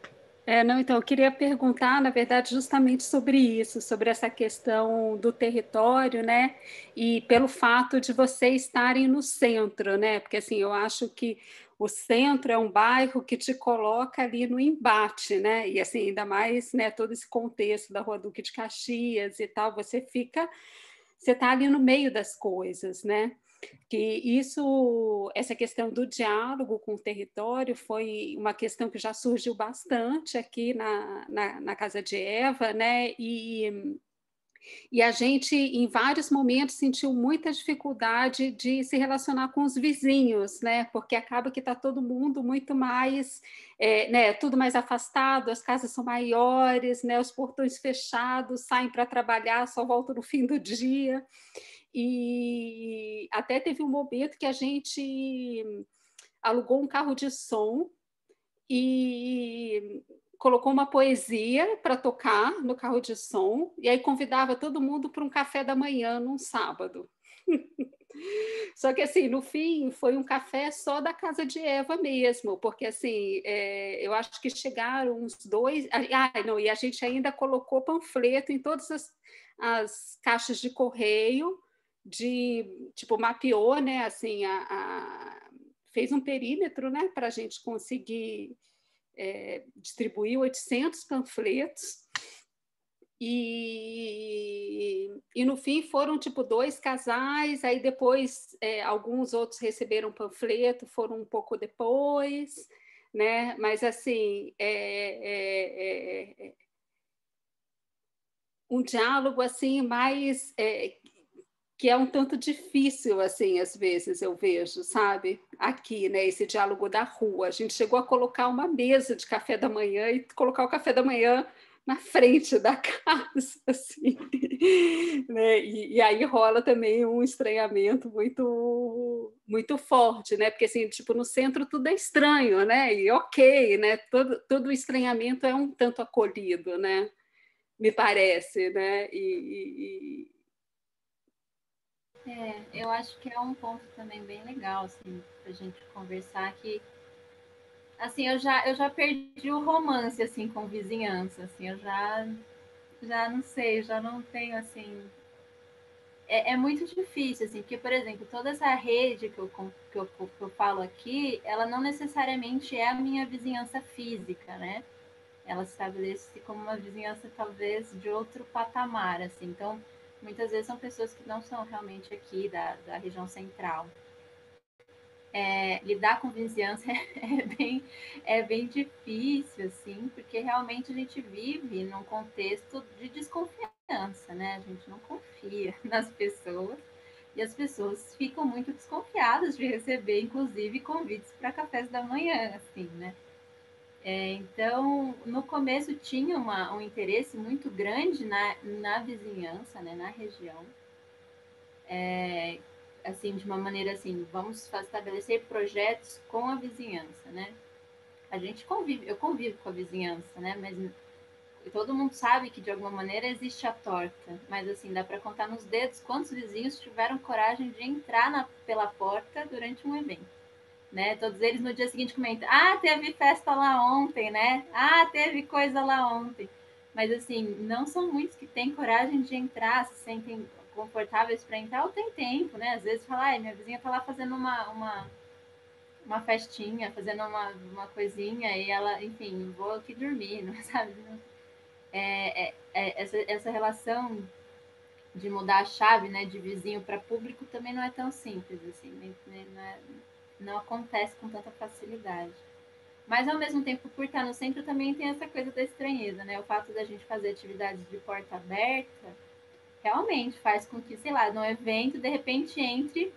Não, então, eu queria perguntar, na verdade, justamente sobre isso, sobre essa questão do território, né? E pelo fato de vocês estarem no centro, né? Porque, assim, eu acho que o centro é um bairro que te coloca ali no embate, né? E, assim, ainda mais, né, todo esse contexto da Rua Duque de Caxias e tal, você está ali no meio das coisas, né? Que essa questão do diálogo com o território foi uma questão que já surgiu bastante aqui na Casa de Eva, né? E a gente, em vários momentos, sentiu muita dificuldade de se relacionar com os vizinhos, né? Porque acaba que está todo mundo muito mais, né? Tudo mais afastado, as casas são maiores, né? Os portões fechados, saem para trabalhar, só voltam no fim do dia. E até teve um momento que a gente alugou um carro de som e colocou uma poesia para tocar no carro de som, e aí convidava todo mundo para um café da manhã num sábado. Só que, assim, no fim, foi um café só da Casa de Eva mesmo, porque, assim, eu acho que chegaram uns 2... não, e a gente ainda colocou panfleto em todas as caixas de correio, tipo, mapeou, né, assim, fez um perímetro, né, para a gente conseguir distribuir 800 panfletos. E no fim foram tipo 2 casais, aí depois alguns outros receberam panfleto, foram um pouco depois, né? Mas assim um diálogo assim mais que é um tanto difícil assim às vezes eu vejo, sabe? Aqui, né? Esse diálogo da rua. A gente chegou a colocar uma mesa de café da manhã e colocar o café da manhã na frente da casa, assim, né? E aí rola também um estranhamento muito forte, né? Porque assim, tipo, no centro tudo é estranho, né? E ok, né? Todo estranhamento é um tanto acolhido, né? Me parece, né? Eu acho que é um ponto também bem legal, assim, pra gente conversar que assim, eu já perdi o romance assim com vizinhança, assim, eu já não sei, já não tenho assim. É muito difícil, assim, porque, por exemplo, toda essa rede que eu falo aqui, ela não necessariamente é a minha vizinhança física, né? ela se estabelece como uma vizinhança talvez de outro patamar, assim. Então, muitas vezes são pessoas que não são realmente aqui da região central. Lidar com vizinhança é bem difícil, assim, porque realmente a gente vive num contexto de desconfiança, né? A gente não confia nas pessoas e as pessoas ficam muito desconfiadas de receber, inclusive, convites para cafés da manhã, assim, né? Então, no começo tinha um interesse muito grande na vizinhança, né, na região, assim, de uma maneira assim, vamos estabelecer projetos com a vizinhança, né? A gente convive, eu convivo com a vizinhança, né? Mas todo mundo sabe que de alguma maneira existe a torta, mas assim, dá para contar nos dedos quantos vizinhos tiveram coragem de entrar pela porta durante um evento, né? Todos eles no dia seguinte comentam: ah, teve festa lá ontem, né? Ah, teve coisa lá ontem. Mas assim, não são muitos que têm coragem de entrar, se sentem confortáveis para entrar ou tem tempo, né? Às vezes fala, ai, minha vizinha tá lá fazendo uma festinha, fazendo uma coisinha e ela, enfim, vou aqui dormir, não sabe? Essa relação de mudar a chave, né, de vizinho para público também não é tão simples assim, né? Não acontece com tanta facilidade. Mas ao mesmo tempo, por estar no centro, também tem essa coisa da estranheza, né? O fato da gente fazer atividades de porta aberta realmente faz com que, sei lá, num evento, de repente entre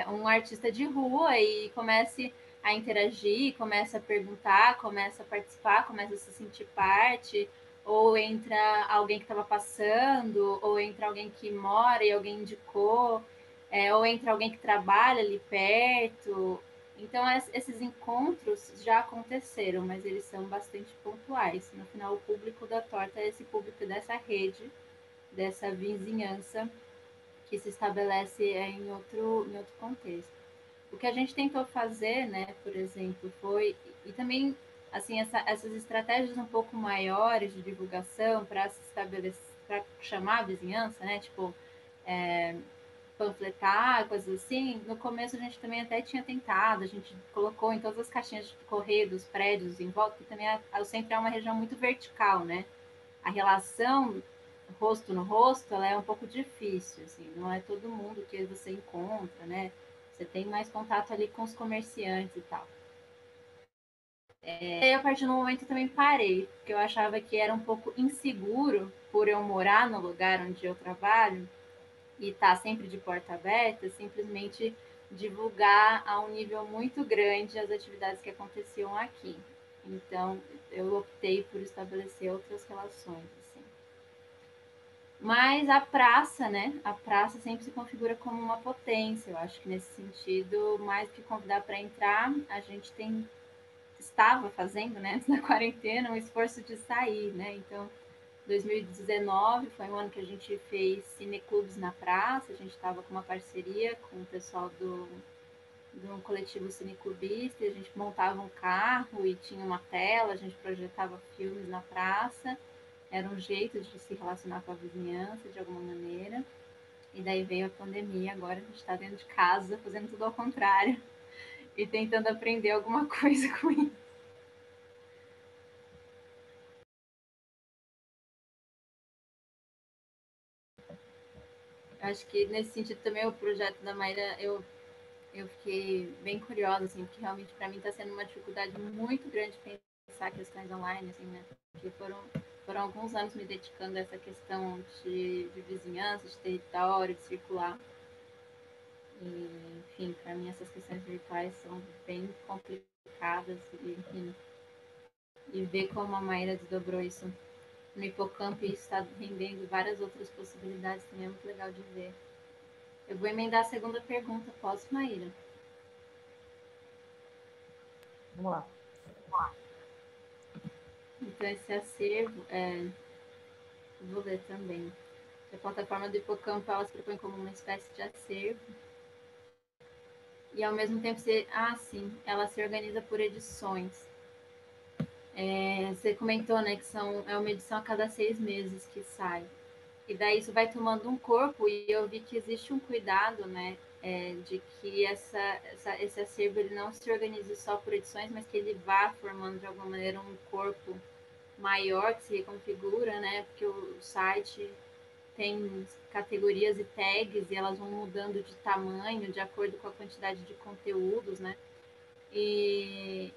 um artista de rua e comece a interagir, começa a perguntar, começa a participar, começa a se sentir parte, ou entra alguém que estava passando, ou entra alguém que mora e alguém indicou, ou entra alguém que trabalha ali perto. Então, esses encontros já aconteceram, mas eles são bastante pontuais. No final, o público da torta é esse público dessa rede, dessa vizinhança que se estabelece em outro contexto. O que a gente tentou fazer, né, por exemplo, foi, e também, assim, essas estratégias um pouco maiores de divulgação para se estabelecer, para chamar a vizinhança, né, tipo, panfletar, coisas assim, no começo a gente também até tinha tentado, a gente colocou em todas as caixinhas de correio dos prédios em volta, porque também o centro é uma região muito vertical, né? A relação rosto no rosto, ela é um pouco difícil, assim, não é todo mundo que você encontra, né? Você tem mais contato ali com os comerciantes e tal. E a partir do momento eu também parei, porque eu achava que era um pouco inseguro por eu morar no lugar onde eu trabalho e estar sempre de porta aberta, simplesmente divulgar a um nível muito grande as atividades que aconteciam aqui. Então, eu optei por estabelecer outras relações. Mas a praça, né? A praça sempre se configura como uma potência. Eu acho que nesse sentido, mais do que convidar para entrar, a gente estava fazendo, né, antes da quarentena, um esforço de sair, né? Então, 2019 foi um ano que a gente fez cineclubes na praça. A gente estava com uma parceria com o pessoal de um coletivo cineclubista. A gente montava um carro e tinha uma tela, a gente projetava filmes na praça. Era um jeito de se relacionar com a vizinhança de alguma maneira. E daí veio a pandemia, agora a gente está dentro de casa, fazendo tudo ao contrário e tentando aprender alguma coisa com isso. Eu acho que nesse sentido também o projeto da Mayra, eu fiquei bem curiosa, assim, porque realmente para mim está sendo uma dificuldade muito grande pensar questões online, assim, né? Porque foram alguns anos me dedicando a essa questão de vizinhança, de território, de circular. E, enfim, para mim essas questões virtuais são bem complicadas e ver como a Mayra desdobrou isso no hipocampo e está rendendo várias outras possibilidades também é muito legal de ver. Eu vou emendar a segunda pergunta, posso, Maíra? Vamos lá. Então, esse acervo, vou ler também. A plataforma do hipocampo, ela se propõe como uma espécie de acervo. E, ao mesmo tempo, ela se organiza por edições. Você comentou, né, que é uma edição a cada 6 meses que sai. E daí isso vai tomando um corpo e eu vi que existe um cuidado, né, de que esse acervo ele não se organize só por edições, mas que ele vá formando de alguma maneira um corpo maior que se reconfigura, né? Porque o site tem categorias e tags e elas vão mudando de tamanho de acordo com a quantidade de conteúdos, né? E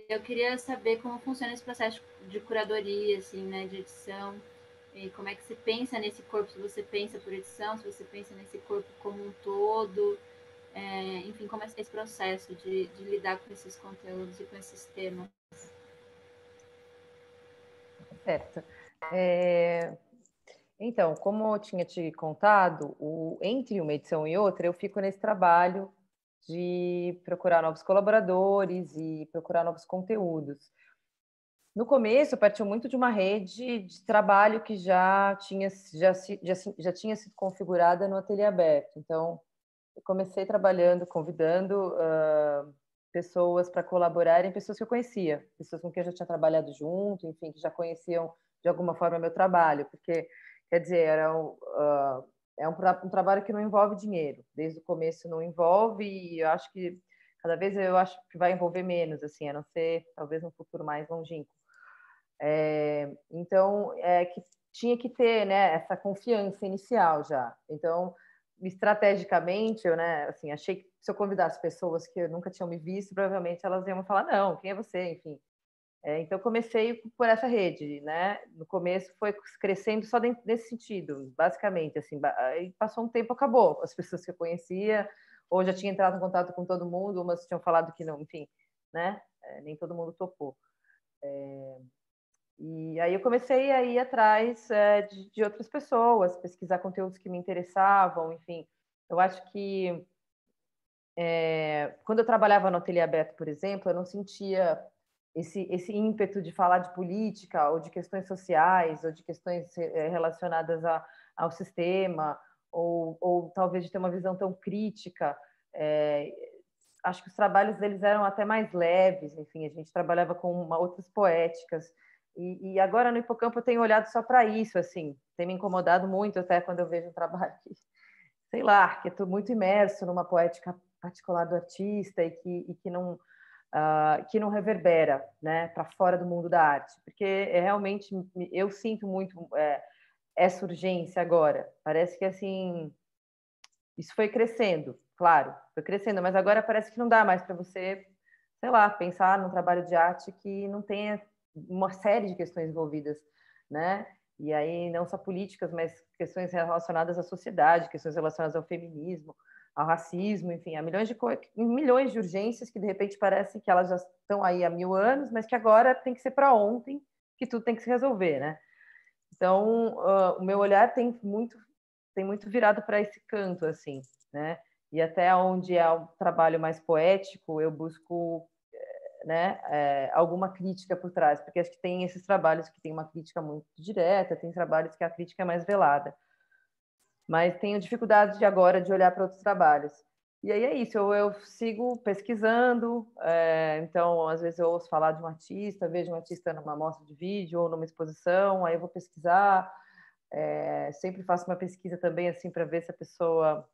eu queria saber como funciona esse processo de curadoria, assim, né, de edição, e como é que você pensa nesse corpo, se você pensa por edição, se você pensa nesse corpo como um todo, enfim, como é esse processo de lidar com esses conteúdos e com esses temas. Certo. Então, como eu tinha te contado, entre uma edição e outra, eu fico nesse trabalho de procurar novos colaboradores e procurar novos conteúdos. No começo, partiu muito de uma rede de trabalho que já tinha sido configurada no Ateliê Aberto. Então, eu comecei trabalhando, convidando pessoas para colaborarem, pessoas que eu conhecia, pessoas com quem eu já tinha trabalhado junto, enfim, que já conheciam de alguma forma meu trabalho, porque, quer dizer, é um trabalho que não envolve dinheiro. Desde o começo não envolve, e eu acho que cada vez eu acho que vai envolver menos, assim, a não ser talvez no futuro mais longínquo. Então, que tinha que ter, né, essa confiança inicial já. Então, estrategicamente, eu, né, assim, achei que se eu convidasse pessoas que nunca tinham me visto, provavelmente elas iam falar, não, quem é você? Enfim. Então, comecei por essa rede, né? No começo foi crescendo só nesse sentido, basicamente, assim, aí passou um tempo, acabou. As pessoas que eu conhecia, ou já tinha entrado em contato com todo mundo, umas tinham falado que não, enfim, né? Nem todo mundo topou. E aí eu comecei a ir atrás de outras pessoas, pesquisar conteúdos que me interessavam, enfim. Eu acho que quando eu trabalhava no Ateliê Aberto, por exemplo, eu não sentia esse ímpeto de falar de política ou de questões sociais ou de questões relacionadas ao sistema ou talvez de ter uma visão tão crítica. Acho que os trabalhos deles eram até mais leves, enfim, a gente trabalhava com outras poéticas. E agora no Hipocampo eu tenho olhado só para isso, assim, tem me incomodado muito até quando eu vejo um trabalho que, sei lá, que estou muito imerso numa poética particular do artista e que não reverbera, né, para fora do mundo da arte, porque realmente eu sinto muito essa urgência agora. Parece que assim isso foi crescendo, claro, foi crescendo, mas agora parece que não dá mais para você, sei lá, pensar num trabalho de arte que não tenha uma série de questões envolvidas, né? E aí não só políticas, mas questões relacionadas à sociedade, questões relacionadas ao feminismo, ao racismo, enfim, há milhões de urgências que de repente parece que elas já estão aí há 1000 anos, mas que agora tem que ser para ontem, que tudo tem que se resolver, né? Então, o meu olhar tem muito virado para esse canto, assim, né? E até onde é o trabalho mais poético, eu busco, né, alguma crítica por trás, porque acho que tem esses trabalhos que tem uma crítica muito direta, tem trabalhos que a crítica é mais velada. Mas tenho dificuldade de agora de olhar para outros trabalhos. E aí é isso, eu sigo pesquisando, então às vezes eu ouço falar de um artista, vejo um artista numa mostra de vídeo ou numa exposição, aí eu vou pesquisar, sempre faço uma pesquisa também assim para ver se a pessoa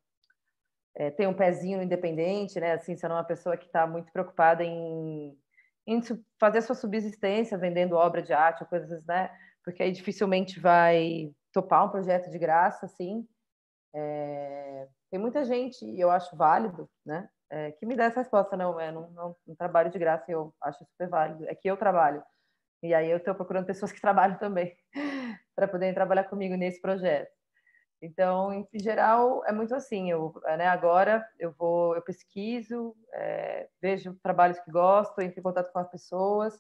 tem um pezinho independente, né? Assim, se não é uma pessoa que está muito preocupada em fazer a sua subsistência vendendo obra de arte ou coisas, né? Porque aí dificilmente vai topar um projeto de graça, assim. Tem muita gente, e eu acho válido, né? Que me dá essa resposta, não trabalho de graça, eu acho super válido. É que eu trabalho. E aí eu estou procurando pessoas que trabalham também para poderem trabalhar comigo nesse projeto. Então, em geral, é muito assim. Né, agora eu pesquiso, vejo trabalhos que gosto, entro em contato com as pessoas.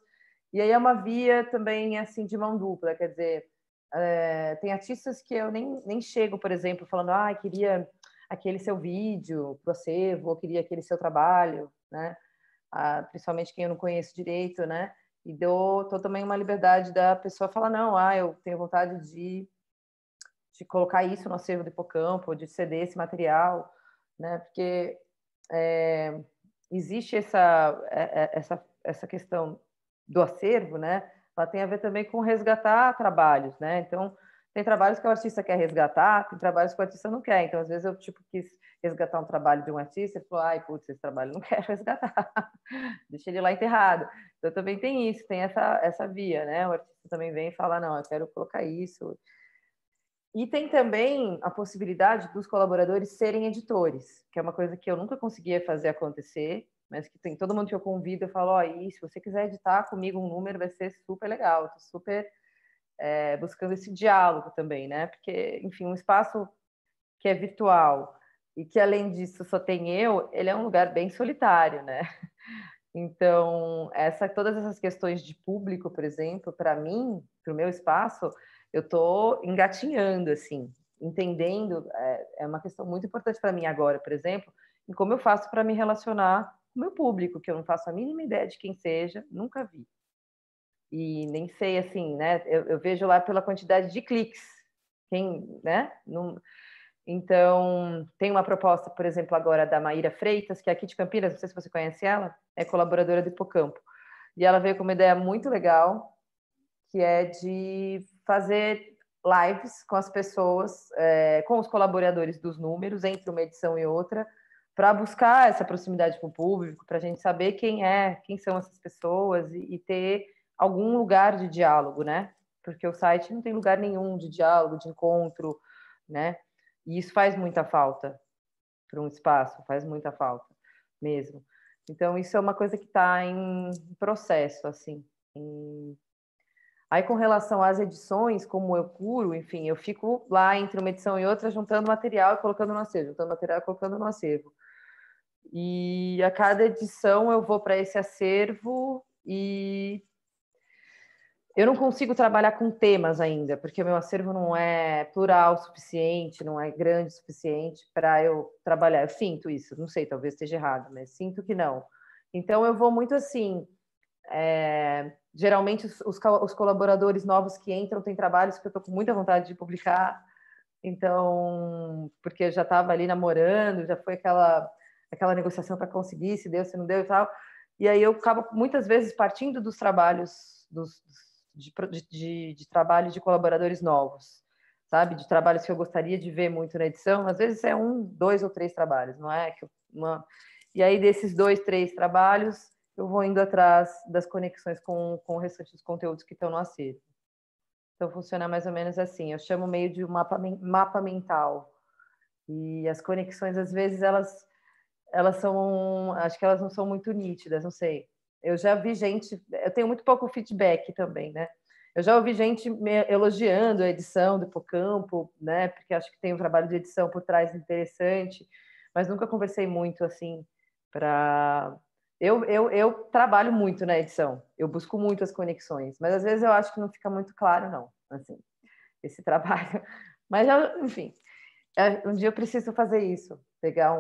E aí é uma via também assim de mão dupla, quer dizer, tem artistas que eu nem chego, por exemplo, falando, queria aquele seu vídeo pro acervo, ou queria aquele seu trabalho, né? Principalmente quem eu não conheço direito, né? E dou também uma liberdade da pessoa falar, não, eu tenho vontade de colocar isso no acervo do Hipocampo, de ceder esse material, né? Porque existe essa questão do acervo, né? Ela tem a ver também com resgatar trabalhos, né? Então, Tem trabalhos que o artista quer resgatar, tem trabalhos que o artista não quer. Então, às vezes, eu tipo quis resgatar um trabalho de um artista e falou, ai, putz, esse trabalho eu não quero resgatar. Deixa ele lá enterrado. Então, também tem isso, tem essa via, né? O artista também vem e fala, não, eu quero colocar isso. E tem também a possibilidade dos colaboradores serem editores, que é uma coisa que eu nunca conseguia fazer acontecer, mas que tem todo mundo que eu convido, eu falo, ó, se você quiser editar comigo um número, vai ser super legal, estou super buscando esse diálogo também, né? Porque, enfim, um espaço que é virtual e que, além disso, só tem ele é um lugar bem solitário, né? Então, todas essas questões de público, por exemplo, para mim, para o meu espaço, eu estou engatinhando, assim, entendendo, é uma questão muito importante para mim agora, por exemplo, em como eu faço para me relacionar com o meu público, que eu não faço a mínima ideia de quem seja, nunca vi. E nem sei, assim, né? Eu vejo lá pela quantidade de cliques, né? Não... Então, tem uma proposta, por exemplo, agora da Maíra Freitas, que é aqui de Campinas, não sei se você conhece ela, é colaboradora do Hipocampo. E ela veio com uma ideia muito legal, que é de fazer lives com as pessoas, com os colaboradores dos números, entre uma edição e outra, para buscar essa proximidade com o público, para a gente saber quem são essas pessoas e ter algum lugar de diálogo, né? Porque o site não tem lugar nenhum de diálogo, de encontro, né? E isso faz muita falta para um espaço, faz muita falta mesmo. Então, isso é uma coisa que está em processo, assim. Aí, com relação às edições, como eu curo, enfim, eu fico lá entre uma edição e outra, juntando material e colocando no acervo, juntando material e colocando no acervo. E a cada edição eu vou para esse acervo e eu não consigo trabalhar com temas ainda, porque o meu acervo não é plural o suficiente, não é grande o suficiente para eu trabalhar. Eu sinto isso, não sei, talvez esteja errado, mas sinto que não. Então eu vou muito assim. Geralmente os colaboradores novos que entram têm trabalhos que eu estou com muita vontade de publicar, então, porque eu já estava ali namorando, já foi aquela negociação para conseguir, se deu, se não deu e tal. E aí eu acabo muitas vezes partindo dos trabalhos de trabalho de colaboradores novos, sabe? De trabalhos que eu gostaria de ver muito na edição. Às vezes é 1, 2 ou 3 trabalhos, não é? E aí desses 2, 3 trabalhos, eu vou indo atrás das conexões com o restante dos conteúdos que estão no acervo. Então funciona mais ou menos assim. Eu chamo meio de mapa mental. E as conexões, às vezes, elas são, acho que elas não são muito nítidas, não sei. Eu já vi gente, eu tenho muito pouco feedback também, né? Eu já ouvi gente me elogiando a edição do Hipocampo, né? Porque acho que tem um trabalho de edição por trás interessante, mas nunca conversei muito assim para. Eu trabalho muito na edição, eu busco muito as conexões, mas às vezes eu acho que não fica muito claro, não, assim, esse trabalho. Mas, enfim, um dia eu preciso fazer isso, pegar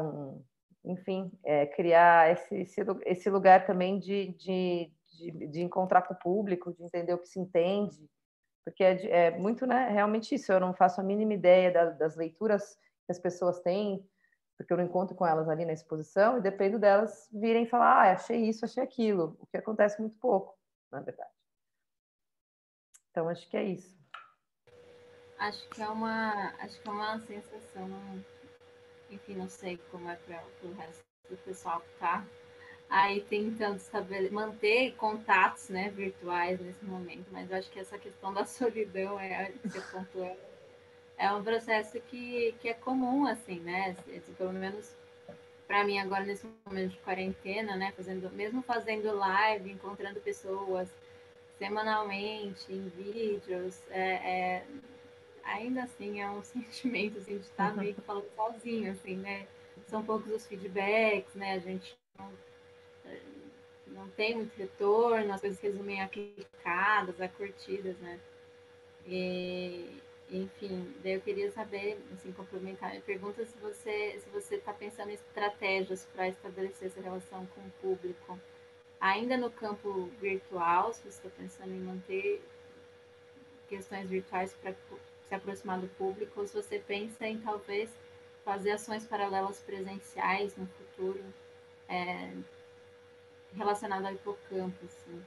enfim, criar esse lugar também de encontrar com o público, de entender o que se entende, porque é muito, né, realmente isso, eu não faço a mínima ideia das leituras que as pessoas têm, porque eu não encontro com elas ali na exposição, e dependo delas virem falar, achei isso, achei aquilo, o que acontece muito pouco, na verdade. Então, acho que é isso. Acho que é uma sensação, enfim, não sei como é para o resto do pessoal que está aí tentando manter contatos, né, virtuais nesse momento, mas eu acho que essa questão da solidão que você pontuou, é um processo que é comum, assim, né, pelo menos para mim agora nesse momento de quarentena, né, mesmo fazendo live, encontrando pessoas semanalmente, em vídeos, ainda assim é um sentimento assim, de estar meio que falando sozinho, assim, né? São poucos os feedbacks, né? A gente não tem muito retorno, as coisas resumem a clicadas, a curtidas, né? Enfim, daí eu queria saber, assim, complementar a pergunta se você está pensando em estratégias para estabelecer essa relação com o público, ainda no campo virtual, se você está pensando em manter questões virtuais para se aproximar do público, ou se você pensa em talvez fazer ações paralelas presenciais no futuro, relacionado ao hipocampo, assim.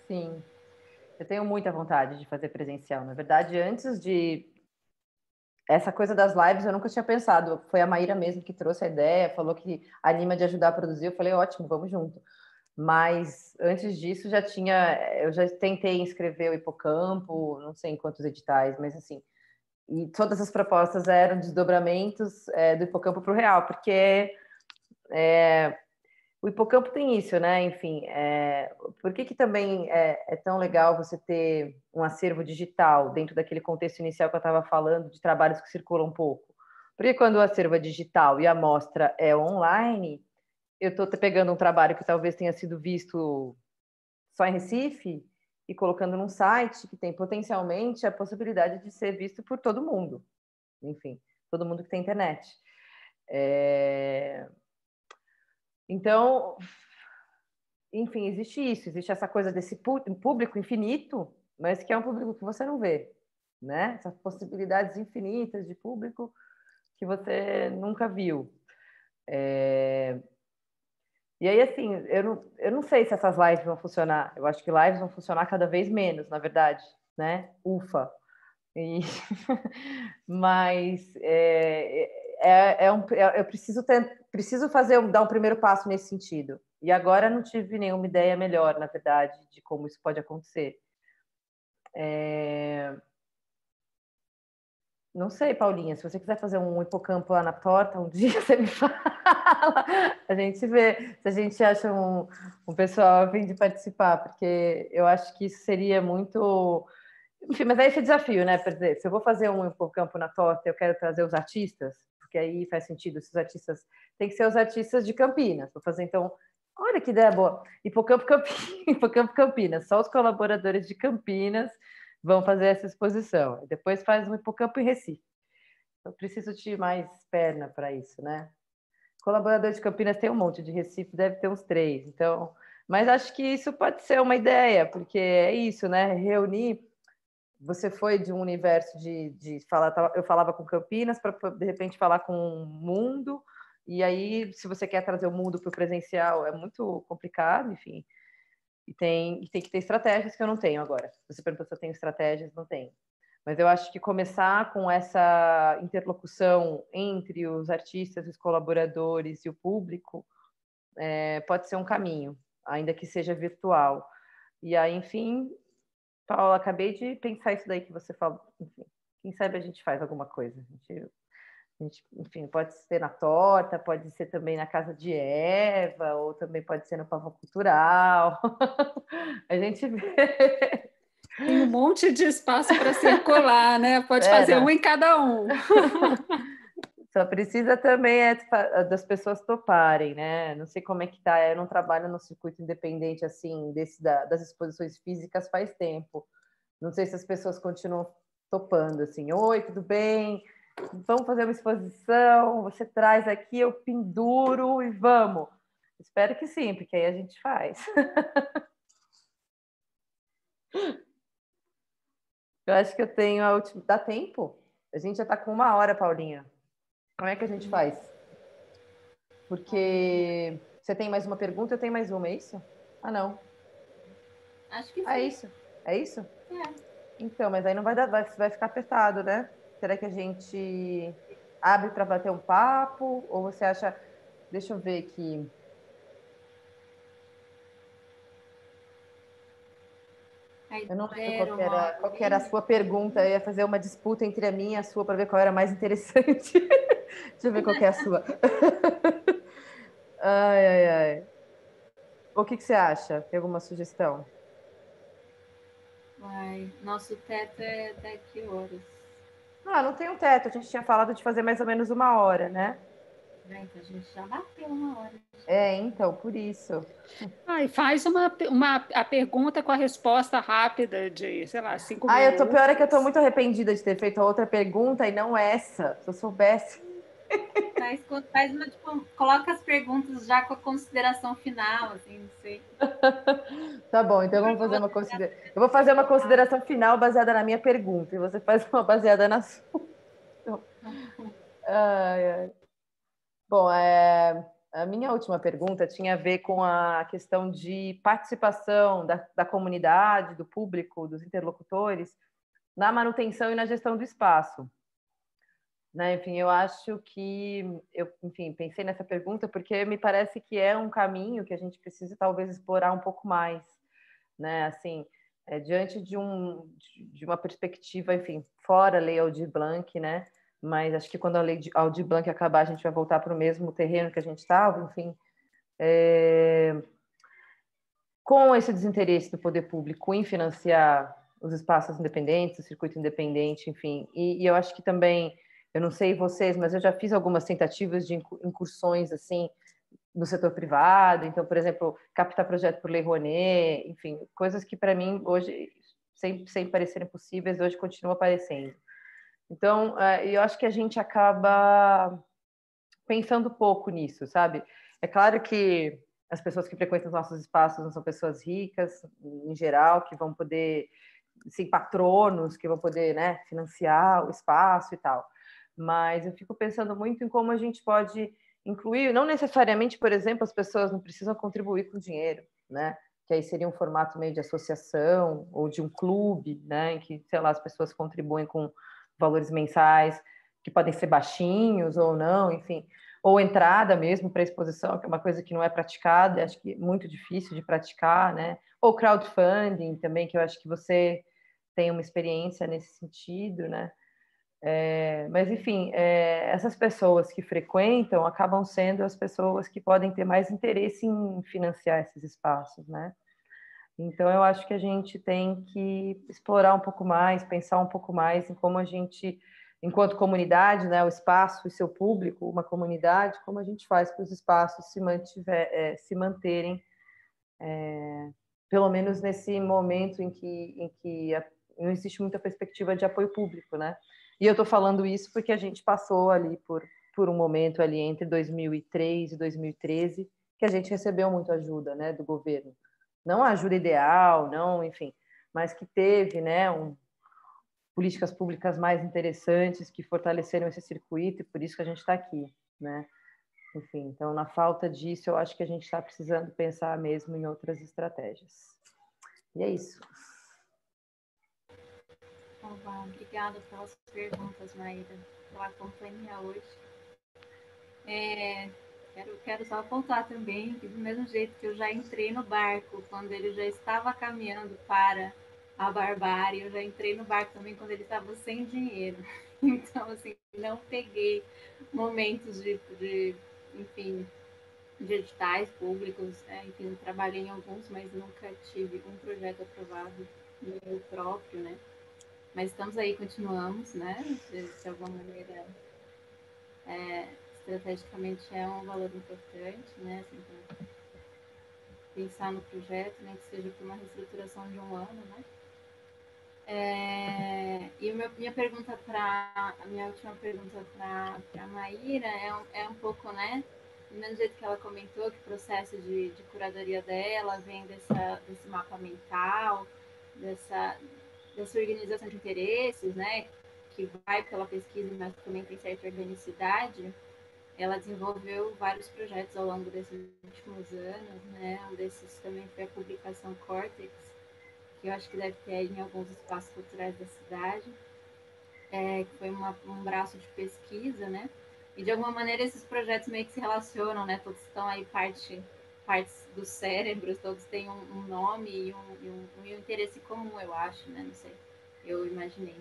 Sim. Eu tenho muita vontade de fazer presencial. Na verdade, antes de essa coisa das lives, eu nunca tinha pensado. Foi a Maíra mesmo que trouxe a ideia, falou que anima de ajudar a produzir. Eu falei, ótimo, vamos junto. Mas antes disso eu já tentei inscrever o Hipocampo, não sei em quantos editais, mas assim, e todas as propostas eram desdobramentos do Hipocampo para o Real, porque o Hipocampo tem isso, né? Enfim, por que também é tão legal você ter um acervo digital dentro daquele contexto inicial que eu estava falando, de trabalhos que circulam um pouco? Porque quando o acervo é digital e a amostra é online, eu estou pegando um trabalho que talvez tenha sido visto só em Recife e colocando num site que tem potencialmente a possibilidade de ser visto por todo mundo. Enfim, todo mundo que tem internet. Então, enfim, existe essa coisa desse público infinito, mas que é um público que você não vê, né? Essas possibilidades infinitas de público que você nunca viu. E aí, assim, eu não sei se essas lives vão funcionar. Eu acho que lives vão funcionar cada vez menos, na verdade, né? Ufa! Mas eu preciso dar um primeiro passo nesse sentido. E agora não tive nenhuma ideia melhor, na verdade, de como isso pode acontecer. Não sei, Paulinha, se você quiser fazer um hipocampo lá na torta, um dia você me fala. A gente vê se a gente acha um pessoal a fim de participar, porque eu acho que isso seria muito. Enfim, mas é esse desafio, né? Por dizer, se eu vou fazer um hipocampo na torta, eu quero trazer os artistas, porque aí faz sentido, se os artistas tem que ser os artistas de Campinas. Vou fazer então, olha que ideia boa, hipocampo Campinas, hipocampo Campinas, só os colaboradores de Campinas vão fazer essa exposição. Depois faz um hipocampo em Recife. Eu preciso de mais perna para isso, né? Colaborador de Campinas tem um monte, de Recife deve ter uns 3. Então, mas acho que isso pode ser uma ideia, porque é isso, né? Reunir. Você foi de um universo de falar, eu falava com Campinas para de repente falar com o mundo, e aí se você quer trazer o mundo para o presencial é muito complicado, enfim. E tem que ter estratégias que eu não tenho agora. Você perguntou se eu tenho estratégias, não tenho. Mas eu acho que começar com essa interlocução entre os artistas, os colaboradores e o público pode ser um caminho, ainda que seja virtual. E aí, enfim, Paula, acabei de pensar isso daí que você falou. Enfim, quem sabe a gente faz alguma coisa. Enfim, pode ser na torta, pode ser também na casa de Eva, ou também pode ser no Pavão Cultural. A gente vê. Tem um monte de espaço para circular, né? Pode fazer um em cada um. Só precisa também das pessoas toparem, né? Não sei como é que tá. Eu não trabalho no circuito independente assim das exposições físicas faz tempo. Não sei se as pessoas continuam topando assim. Oi, tudo bem? Vamos fazer uma exposição. Você traz aqui, eu penduro e vamos. Espero que sim, porque aí a gente faz. Eu acho que eu tenho a última. Dá tempo? A gente já está com 1 hora, Paulinha. Como é que a gente faz? Porque você tem mais uma pergunta, eu tenho mais uma, é isso? Ah, não. Acho que sim. É isso? É isso? É. Então, mas aí não vai dar, vai ficar apertado, né? Será que a gente abre para bater um papo? Ou você acha. Deixa eu ver aqui. Eu não lembro qual que era a sua pergunta. Eu ia fazer uma disputa entre a minha e a sua para ver qual era mais interessante. Deixa eu ver qual que é a sua. Ai, ai, ai. O que você acha? Tem alguma sugestão? Nosso teto é daqui horas. Não tem um teto. A gente tinha falado de fazer mais ou menos 1 hora, né? Então, a gente já bateu 1 hora. Então, por isso. E faz a pergunta com a resposta rápida de, sei lá, 5 minutos. Pior é que eu tô muito minutos. arrependida de ter feito a outra pergunta e não essa. Se eu soubesse. Faz uma, tipo, coloca as perguntas já com a consideração final, assim, não sei. Tá bom, então vamos fazer eu vou fazer uma consideração final baseada na minha pergunta e você faz uma baseada na sua. Ai, ai. Bom, A minha última pergunta tinha a ver com a questão de participação da comunidade, do público, dos interlocutores, na manutenção e na gestão do espaço. Né? Enfim, eu acho que enfim, pensei nessa pergunta porque me parece que é um caminho que a gente precisa talvez explorar um pouco mais, né? Assim, diante de uma perspectiva, enfim, fora a Lei Aldir Blanc, né? Mas acho que quando a Lei Aldir Blanc acabar, a gente vai voltar para o mesmo terreno que a gente estava, enfim. Com esse desinteresse do poder público em financiar os espaços independentes, o circuito independente, enfim, e eu acho que também, eu não sei vocês, mas eu já fiz algumas tentativas de incursões, assim, no setor privado, então, por exemplo, captar projeto por Lei Rouanet, enfim, coisas que para mim hoje, sem parecerem possíveis, hoje continuam aparecendo. Então, eu acho que a gente acaba pensando pouco nisso, sabe? É claro que as pessoas que frequentam os nossos espaços não são pessoas ricas, em geral, que vão poder, sim, patronos, que vão poder, né, financiar o espaço e tal. Mas eu fico pensando muito em como a gente pode incluir, não necessariamente, por exemplo, as pessoas não precisam contribuir com dinheiro, né? Que aí seria um formato meio de associação ou de um clube, né? Em que, sei lá, as pessoas contribuem com valores mensais que podem ser baixinhos ou não, enfim, ou entrada mesmo para exposição, que é uma coisa que não é praticada, acho que é muito difícil de praticar, né? Ou crowdfunding também, que eu acho que você tem uma experiência nesse sentido, né? Mas, enfim, essas pessoas que frequentam acabam sendo as pessoas que podem ter mais interesse em financiar esses espaços, né? Então, eu acho que a gente tem que explorar um pouco mais, pensar um pouco mais em como a gente, enquanto comunidade, né, o espaço e seu público, uma comunidade, como a gente faz para os espaços se manterem, pelo menos nesse momento em que não existe muita perspectiva de apoio público, né? E eu estou falando isso porque a gente passou ali por um momento ali entre 2003 e 2013 que a gente recebeu muita ajuda, né, do governo. Não a ajuda ideal, não, enfim, mas que teve, né, políticas públicas mais interessantes que fortaleceram esse circuito e por isso que a gente está aqui, né? Enfim, então, na falta disso, eu acho que a gente está precisando pensar mesmo em outras estratégias. E é isso. Obrigada pelas perguntas, Maíra, pela companhia hoje. Quero só apontar também que, do mesmo jeito que eu já entrei no barco quando ele já estava caminhando para a barbárie, eu já entrei no barco também quando ele estava sem dinheiro. Então, assim, não peguei momentos enfim, de editais públicos, enfim, trabalhei em alguns, mas nunca tive um projeto aprovado meu próprio, né? Mas estamos aí, continuamos, né? De alguma maneira, estrategicamente é um valor importante, né? Assim, pensar no projeto, né? Que seja para uma reestruturação de um ano, né? E a minha última pergunta para a Maíra é um pouco, né? Do mesmo jeito que ela comentou que o processo de curadoria dela vem desse mapa mental, dessa organização de interesses, né? Que vai pela pesquisa, mas também tem certa organicidade. Ela desenvolveu vários projetos ao longo desses últimos anos, né? Um desses também foi a publicação Cortex, que eu acho que deve ter aí em alguns espaços culturais da cidade, que foi um braço de pesquisa, né? E de alguma maneira esses projetos meio que se relacionam, né? Todos estão aí partes dos cérebros, todos têm um nome e um interesse comum, eu acho, né? Não sei, eu imaginei.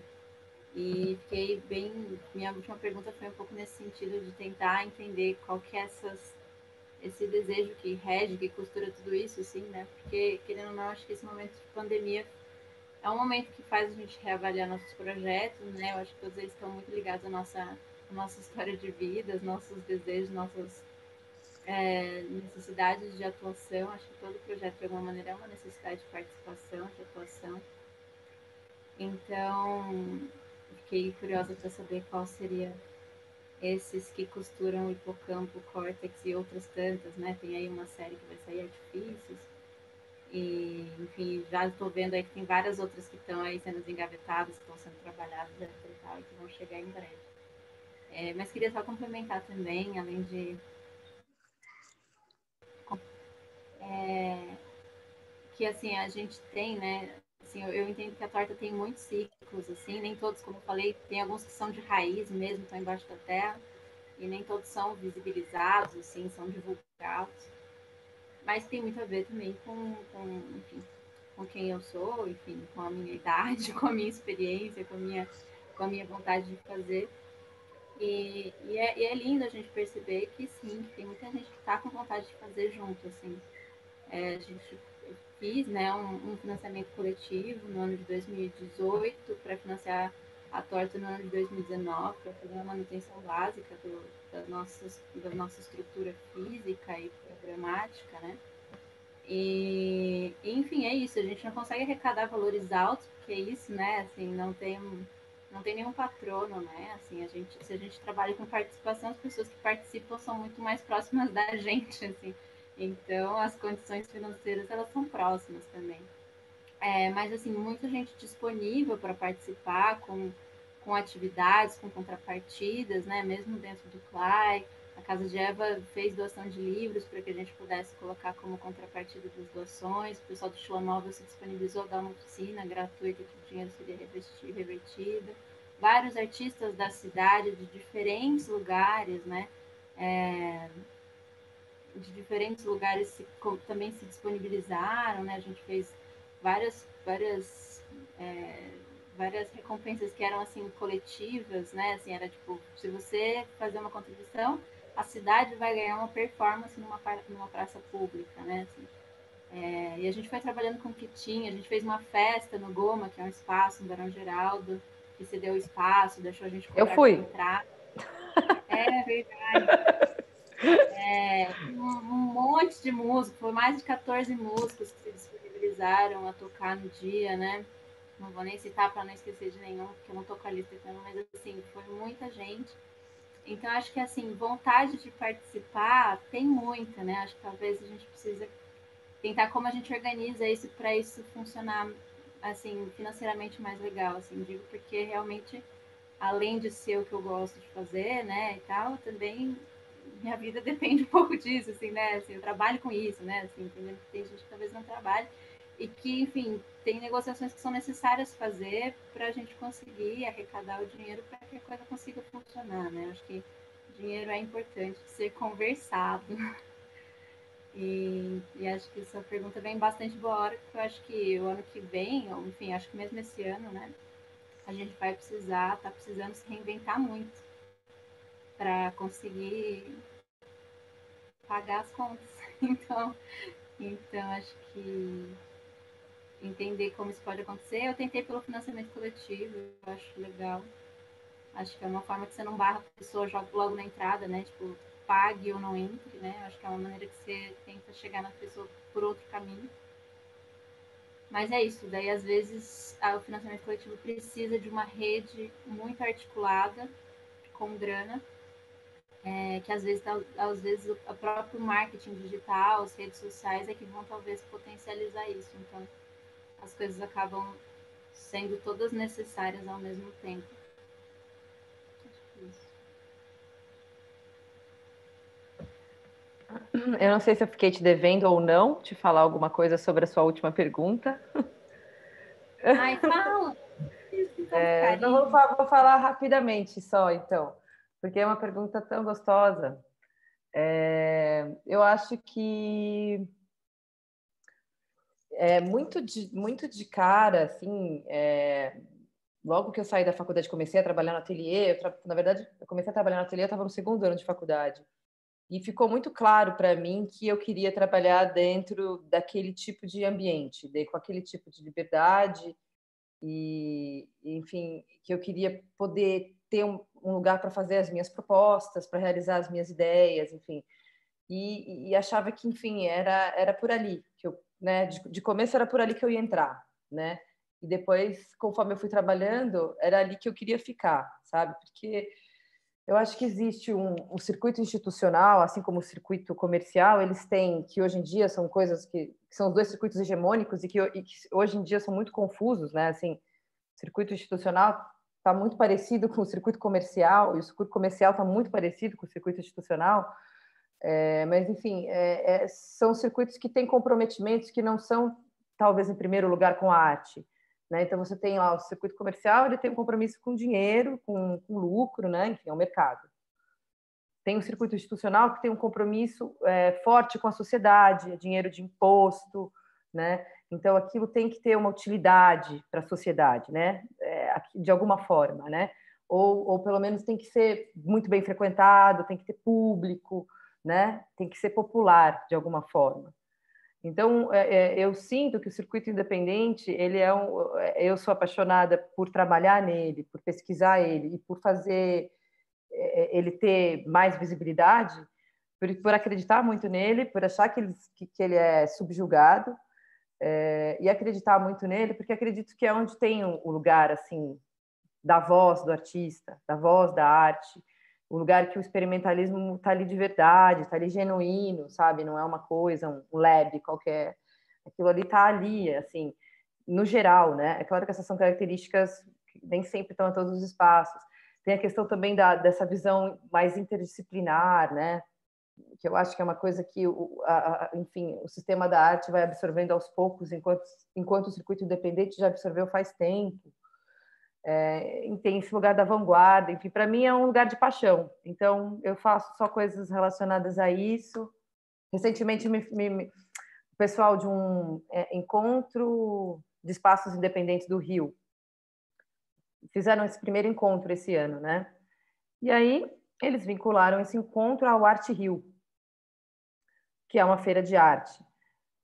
E fiquei bem. Minha última pergunta foi um pouco nesse sentido de tentar entender qual que é esse desejo que rege, que costura tudo isso, assim, né? Porque, querendo ou não, acho que esse momento de pandemia é um momento que faz a gente reavaliar nossos projetos, né? Eu acho que todos eles estão muito ligados à nossa história de vida, aos nossos desejos, nossas necessidades de atuação. Acho que todo projeto, de alguma maneira, é uma necessidade de participação, de atuação. Então, fiquei curiosa para saber qual seria esses que costuram o hipocampo, o córtex e outras tantas, né? Tem aí uma série que vai sair, Artifícios. E, enfim, já estou vendo aí que tem várias outras que estão aí sendo desengavetadas, que estão sendo trabalhadas e tal, e que vão chegar em breve. Mas queria só complementar também, além de que, assim, a gente tem, né? Assim, eu entendo que a torta tem muitos ciclos, assim, nem todos, como eu falei, tem alguns que são de raiz mesmo, estão embaixo da terra, e nem todos são visibilizados, assim, são divulgados. Mas tem muito a ver também enfim, com quem eu sou, enfim, com a minha idade, com a minha experiência, com a minha vontade de fazer. E é lindo a gente perceber que sim, que tem muita gente que está com vontade de fazer junto, assim. A gente fiz, né, um financiamento coletivo no ano de 2018 para financiar a torta no ano de 2019, para fazer uma manutenção básica da nossa estrutura física e programática, né? E, enfim, é isso. A gente não consegue arrecadar valores altos, porque é isso, né? Assim, não tem nenhum patrono, né? Assim, se a gente trabalha com participação, as pessoas que participam são muito mais próximas da gente, assim. Então, as condições financeiras, elas são próximas também. Mas, assim, muita gente disponível para participar com atividades, com contrapartidas, né? Mesmo dentro do CLAI. A Casa de Eva fez doação de livros para que a gente pudesse colocar como contrapartida das doações. O pessoal do Chila Nova se disponibilizou a dar uma oficina gratuita que o dinheiro seria revertido. Vários artistas da cidade, de diferentes lugares, né? De diferentes lugares também se disponibilizaram, né? A gente fez várias recompensas que eram assim coletivas, né? Assim, era tipo, se você fazer uma contribuição, a cidade vai ganhar uma performance numa praça pública, né? Assim, e a gente foi trabalhando com o que tinha, a gente fez uma festa no Goma, que é um espaço, no Barão Geraldo, que cedeu o espaço, deixou a gente Eu cobrar fui. para entrar. É verdade. Um monte de músicos, foi mais de 14 músicos que se disponibilizaram a tocar no dia, né? Não vou nem citar para não esquecer de nenhum, porque eu não tô com a lista aqui, mas assim, foi muita gente. Então, acho que assim, vontade de participar tem muita, né? Acho que talvez a gente precisa tentar como a gente organiza isso para isso funcionar assim, financeiramente mais legal, assim, digo, porque realmente, além de ser o que eu gosto de fazer, né, e tal, também minha vida depende um pouco disso, assim, né? Assim, eu trabalho com isso, né? Assim, tem gente que talvez não trabalhe e que, enfim, tem negociações que são necessárias fazer para a gente conseguir arrecadar o dinheiro para que a coisa consiga funcionar, né? Acho que dinheiro é importante ser conversado. E acho que essa pergunta vem bastante boa hora, porque eu acho que o ano que vem, ou, enfim, acho que mesmo esse ano, né? A gente vai tá precisando se reinventar muito para conseguir pagar as contas. Então acho que entender como isso pode acontecer. Eu tentei pelo financiamento coletivo, eu acho legal. Acho que é uma forma que você não barra a pessoa logo na entrada, né? Tipo, pague ou não entre, né? Acho que é uma maneira que você tenta chegar na pessoa por outro caminho. Mas é isso, daí às vezes o financiamento coletivo precisa de uma rede muito articulada, com grana, que às vezes o próprio marketing digital, as redes sociais é que vão talvez potencializar isso. Então, as coisas acabam sendo todas necessárias ao mesmo tempo. Acho que isso. Eu não sei se eu fiquei te devendo ou não te falar alguma coisa sobre a sua última pergunta. Ai, fala! Não vou falar rapidamente só, então, porque é uma pergunta tão gostosa. Eu acho que muito de cara, assim, logo que eu saí da faculdade, comecei a trabalhar no ateliê. Na verdade, eu comecei a trabalhar no ateliê, eu estava no segundo ano de faculdade. E ficou muito claro para mim que eu queria trabalhar dentro daquele tipo de ambiente, com aquele tipo de liberdade enfim, que eu queria poder ter um lugar para fazer as minhas propostas, para realizar as minhas ideias, enfim. E achava que, enfim, era por ali que eu, né, de começo era por ali que eu ia entrar, né? E depois, conforme eu fui trabalhando, era ali que eu queria ficar, sabe? Porque eu acho que existe um circuito institucional, assim como o circuito comercial, eles têm, que hoje em dia são coisas que são os dois circuitos hegemônicos e que hoje em dia são muito confusos, né? Assim, o circuito institucional está muito parecido com o circuito comercial e o circuito comercial está muito parecido com o circuito institucional, mas, enfim, são circuitos que têm comprometimentos que não são talvez em primeiro lugar com a arte, né? Então você tem lá o circuito comercial, ele tem um compromisso com dinheiro, com lucro, né? Enfim, é o mercado. Tem o circuito institucional que tem um compromisso forte com a sociedade, dinheiro de imposto, né? Então aquilo tem que ter uma utilidade para a sociedade, né? De alguma forma, né? Ou pelo menos tem que ser muito bem frequentado, tem que ter público, né? Tem que ser popular de alguma forma. Então, eu sinto que o circuito independente, eu sou apaixonada por trabalhar nele, por pesquisar ele e por fazer ele ter mais visibilidade, por acreditar muito nele, por achar que ele é subjugado, e acreditar muito nele, porque acredito que é onde tem o lugar assim da voz do artista, da voz da arte, o lugar que o experimentalismo está ali de verdade, está ali genuíno, sabe? Não é uma coisa, um lab qualquer. Aquilo ali está ali, assim, no geral, né? É claro que essas são características que nem sempre estão em todos os espaços. Tem a questão também dessa visão mais interdisciplinar, né? Que eu acho que é uma coisa que, enfim, o sistema da arte vai absorvendo aos poucos, enquanto o circuito independente já absorveu faz tempo. Tem esse lugar da vanguarda, enfim, para mim é um lugar de paixão. Então, eu faço só coisas relacionadas a isso. Recentemente, o pessoal de um encontro de espaços independentes do Rio fizeram esse primeiro encontro esse ano, né? E aí, eles vincularam esse encontro ao Arte Rio, que é uma feira de arte.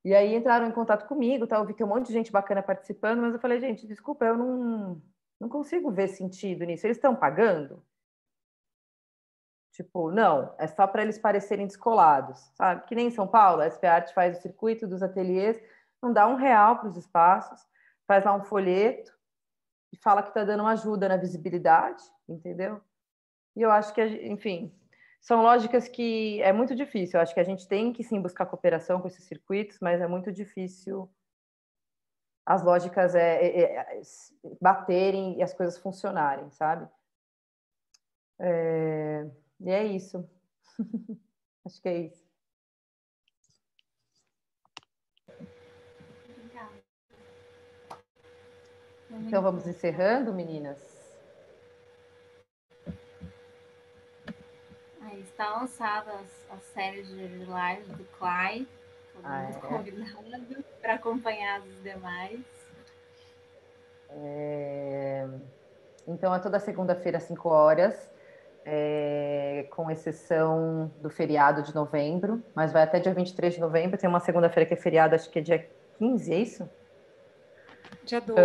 E aí entraram em contato comigo, tá? Eu vi que um monte de gente bacana participando, mas eu falei, gente, desculpa, eu não consigo ver sentido nisso. Eles estão pagando? Tipo, não, é só para eles parecerem descolados, sabe? Que nem em São Paulo, a SP Arte faz o circuito dos ateliês, não dá R$ 1 para os espaços, faz lá um folheto e fala que está dando uma ajuda na visibilidade, entendeu? E eu acho que, enfim, são lógicas que é muito difícil. Eu acho que a gente tem que sim buscar cooperação com esses circuitos, mas é muito difícil as lógicas baterem e as coisas funcionarem, sabe? E é isso. Acho que é isso. Então vamos encerrando, meninas. Aí está lançada as séries de lives do Clay. Todo mundo convidado para acompanhar as demais. Então é toda segunda-feira às 5 horas, com exceção do feriado de novembro, mas vai até dia 23 de novembro. Tem uma segunda-feira que é feriado, acho que é dia 15, é isso? Dia 2.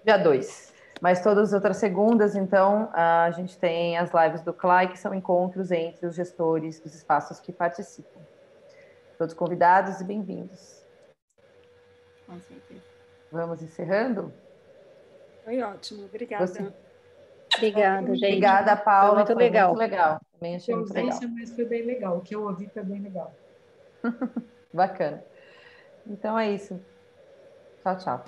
Dia 2. Mas todas as outras segundas, então, a gente tem as lives do CLAI, que são encontros entre os gestores dos espaços que participam. Todos convidados e bem-vindos. Com certeza. Vamos encerrando? Foi ótimo, obrigada. Obrigada, gente. Obrigada, Paula. Foi muito legal. Também achei muito legal. Mas foi bem legal. O que eu ouvi foi bem legal. Bacana. Então é isso. Tchau, tchau.